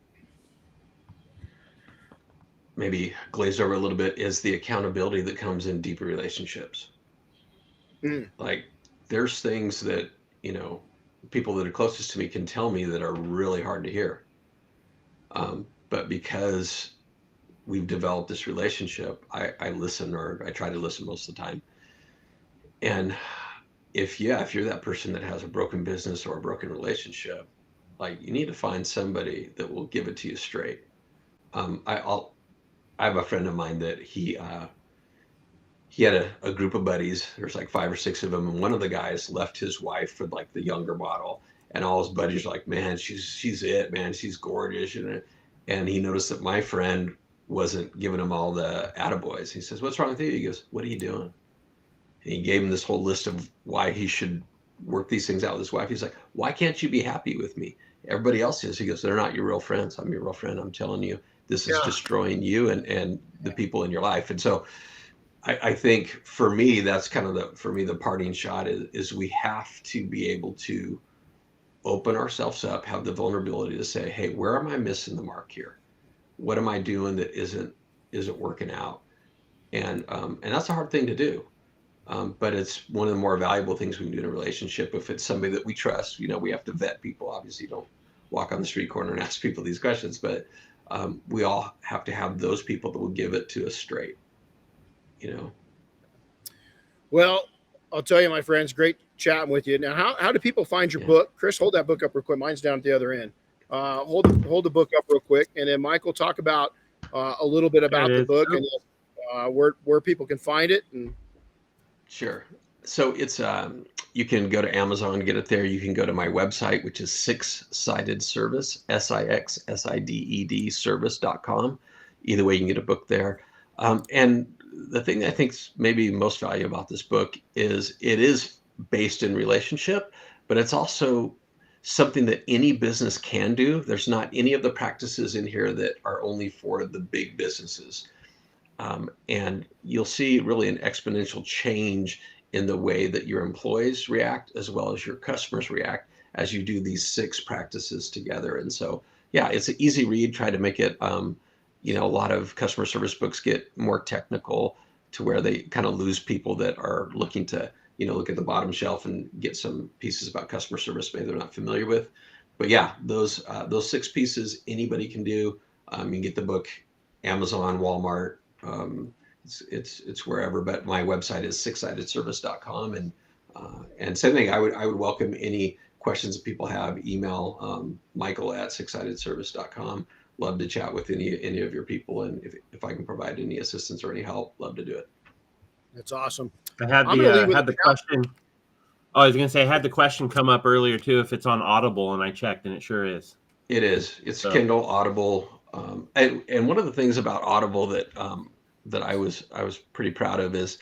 maybe glazed over a little bit, is the accountability that comes in deeper relationships. Like there's things that, people that are closest to me can tell me that are really hard to hear. But because we've developed this relationship, I listen, or I try to listen most of the time. And if you're that person that has a broken business or a broken relationship, like you need to find somebody that will give it to you straight. have a friend of mine that he had a group of buddies. There's like 5 or 6 of them, and one of the guys left his wife for like the younger model, and all his buddies are like, man, she's it, man, she's gorgeous, and he noticed that my friend wasn't giving him all the attaboys. He says, what's wrong with you? He goes, what are you doing? And he gave him this whole list of why he should work these things out with his wife. He's like, why can't you be happy with me? Everybody else is. He goes, they're not your real friends. I'm your real friend. I'm telling you, this is destroying you and the people in your life. And so I think for me, that's kind of the parting shot is we have to be able to open ourselves up, have the vulnerability to say, hey, where am I missing the mark here? What am I doing that isn't working out? And that's a hard thing to do. But it's one of the more valuable things we can do in a relationship. If it's somebody that we trust, we have to vet people. Obviously, you don't walk on the street corner and ask people these questions, but we all have to have those people that will give it to us straight. Well, I'll tell you, my friends, great chatting with you. Now, how do people find your book? Chris, hold that book up real quick. Mine's down at the other end. Hold the book up real quick. And then Michael, talk about a little bit about the book and where people can find it. And Sure. So it's you can go to Amazon and get it there. You can go to my website, which is Six-Sided Service, SIXSIDED service.com. Either way, you can get a book there. And the thing that I think is maybe most valuable about this book is it is based in relationship, but it's also something that any business can do. There's not any of the practices in here that are only for the big businesses. And you'll see really an exponential change in the way that your employees react as well as your customers react as you do these 6 practices together. And so, yeah, it's an easy read. Try to make it, a lot of customer service books get more technical to where they kind of lose people that are looking to, look at the bottom shelf and get some pieces about customer service maybe they're not familiar with. But yeah, those 6 pieces anybody can do. You can get the book Amazon, Walmart. It's wherever, but my website is sixsidedservice.com. And same thing, I would welcome any questions that people have. Email Michael at sixsidedservice.com. Love to chat with any of your people, and if I can provide any assistance or any help, love to do it. That's awesome. I had the question. Oh, I was going to say, I had the question come up earlier too, if it's on Audible, and I checked, and it sure is. It is. It's Kindle, Audible, and one of the things about Audible that I was pretty proud of is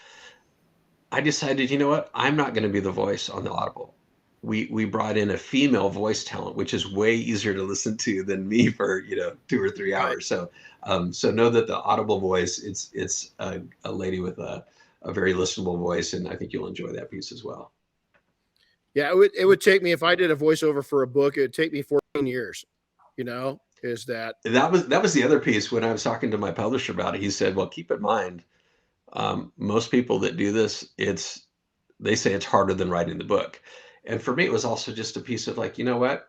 I decided, you know what, I'm not going to be the voice on the Audible. We brought in a female voice talent, which is way easier to listen to than me for 2 or 3 hours. So know that the Audible voice, it's a lady with a very listenable voice, and I think you'll enjoy that piece as well. Yeah, it would take me, if I did a voiceover for a book, it would take me 14 years. Is that was the other piece when I was talking to my publisher about it. He said, well, keep in mind, most people that do this, they say it's harder than writing the book. And for me, it was also just a piece of like, you know what?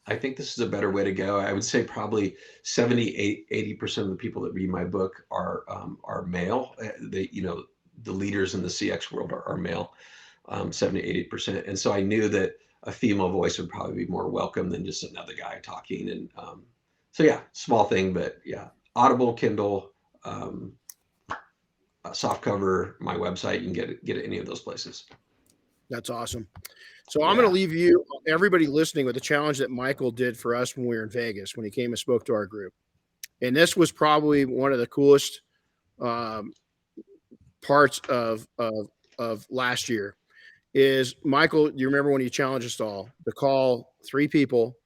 I think this is a better way to go. I would say probably 80% of the people that read my book are male. The leaders in the CX world are male, 70-80%. And so I knew that a female voice would probably be more welcome than just another guy talking. And so yeah, small thing, but yeah, Audible, Kindle, soft cover, my website, you can get it any of those places. That's awesome. So I'm going to leave you, everybody listening, with a challenge that Michael did for us when we were in Vegas, when he came and spoke to our group. And this was probably one of the coolest parts of last year. Is, Michael, you remember when you challenged us all to call 3 people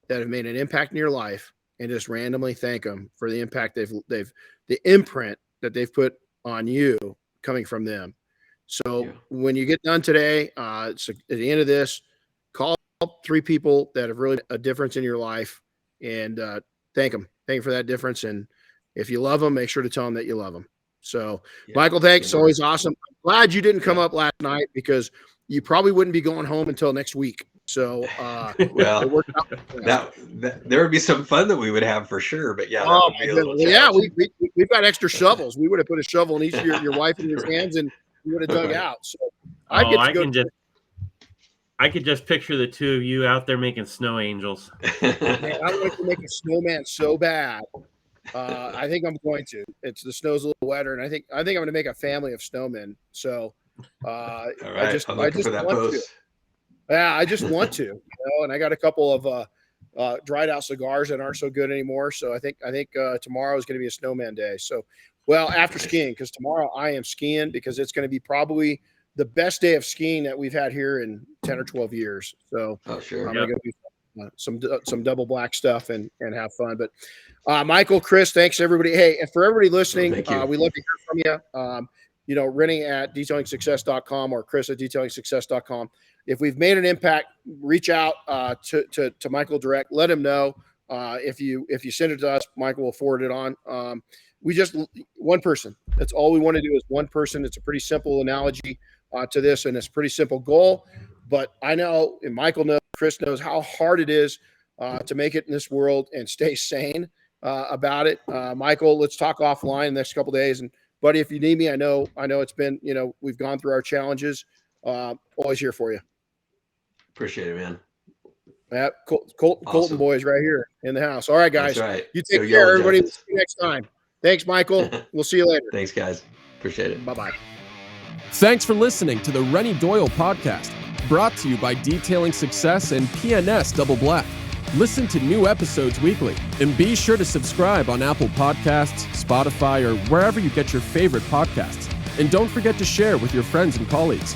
that have made an impact in your life and just randomly thank them for the impact the imprint that they've put on you coming from them. So when you get done today, it's at the end of this, call 3 people that have really made a difference in your life and thank them for that difference. And if you love them, make sure to tell them that you love them. So Michael, thanks. It's always awesome. I'm glad you didn't come up last night, because you probably wouldn't be going home until next week. So well, it worked out. There would be some fun that we would have for sure. But we've got extra shovels. We would have put a shovel in each of your wife in his hands, and you would have dug out. So I could just picture the 2 of you out there making snow angels. Man, I would like to make a snowman so bad. I think I'm going to. The snow's a little wetter, and I think I'm going to make a family of snowmen. So, all right, I just want to. Yeah, I just want to. And I got a couple of dried out cigars that aren't so good anymore. So I think tomorrow is going to be a snowman day. So, well, after skiing, because tomorrow I am skiing, because it's going to be probably the best day of skiing that we've had here in 10 or 12 years. So sure. I'm going to go do some double black stuff and have fun. But Michael, Chris, thanks everybody. Hey, and for everybody listening, we love to hear from you. Renny at detailingsuccess.com or Chris at detailingsuccess.com. If we've made an impact, reach out to Michael direct. Let him know. If you send it to us, Michael will forward it on. We just one person. That's all we want to do is one person. It's a pretty simple analogy to this, and it's a pretty simple goal. But I know, and Michael knows, Chris knows how hard it is to make it in this world and stay sane about it. Michael, let's talk offline the next couple of days. And buddy, if you need me, I know it's been, we've gone through our challenges. Always here for you. Appreciate it, man. Yeah, Colton boys right here in the house. All right, guys. That's right. You take care, everybody. We'll see you next time. Thanks, Michael. We'll see you later. Thanks, guys. Appreciate it. Bye-bye. Thanks for listening to the Renny Doyle Podcast, brought to you by Detailing Success and PNS Double Black. Listen to new episodes weekly, and be sure to subscribe on Apple Podcasts, Spotify, or wherever you get your favorite podcasts. And don't forget to share with your friends and colleagues.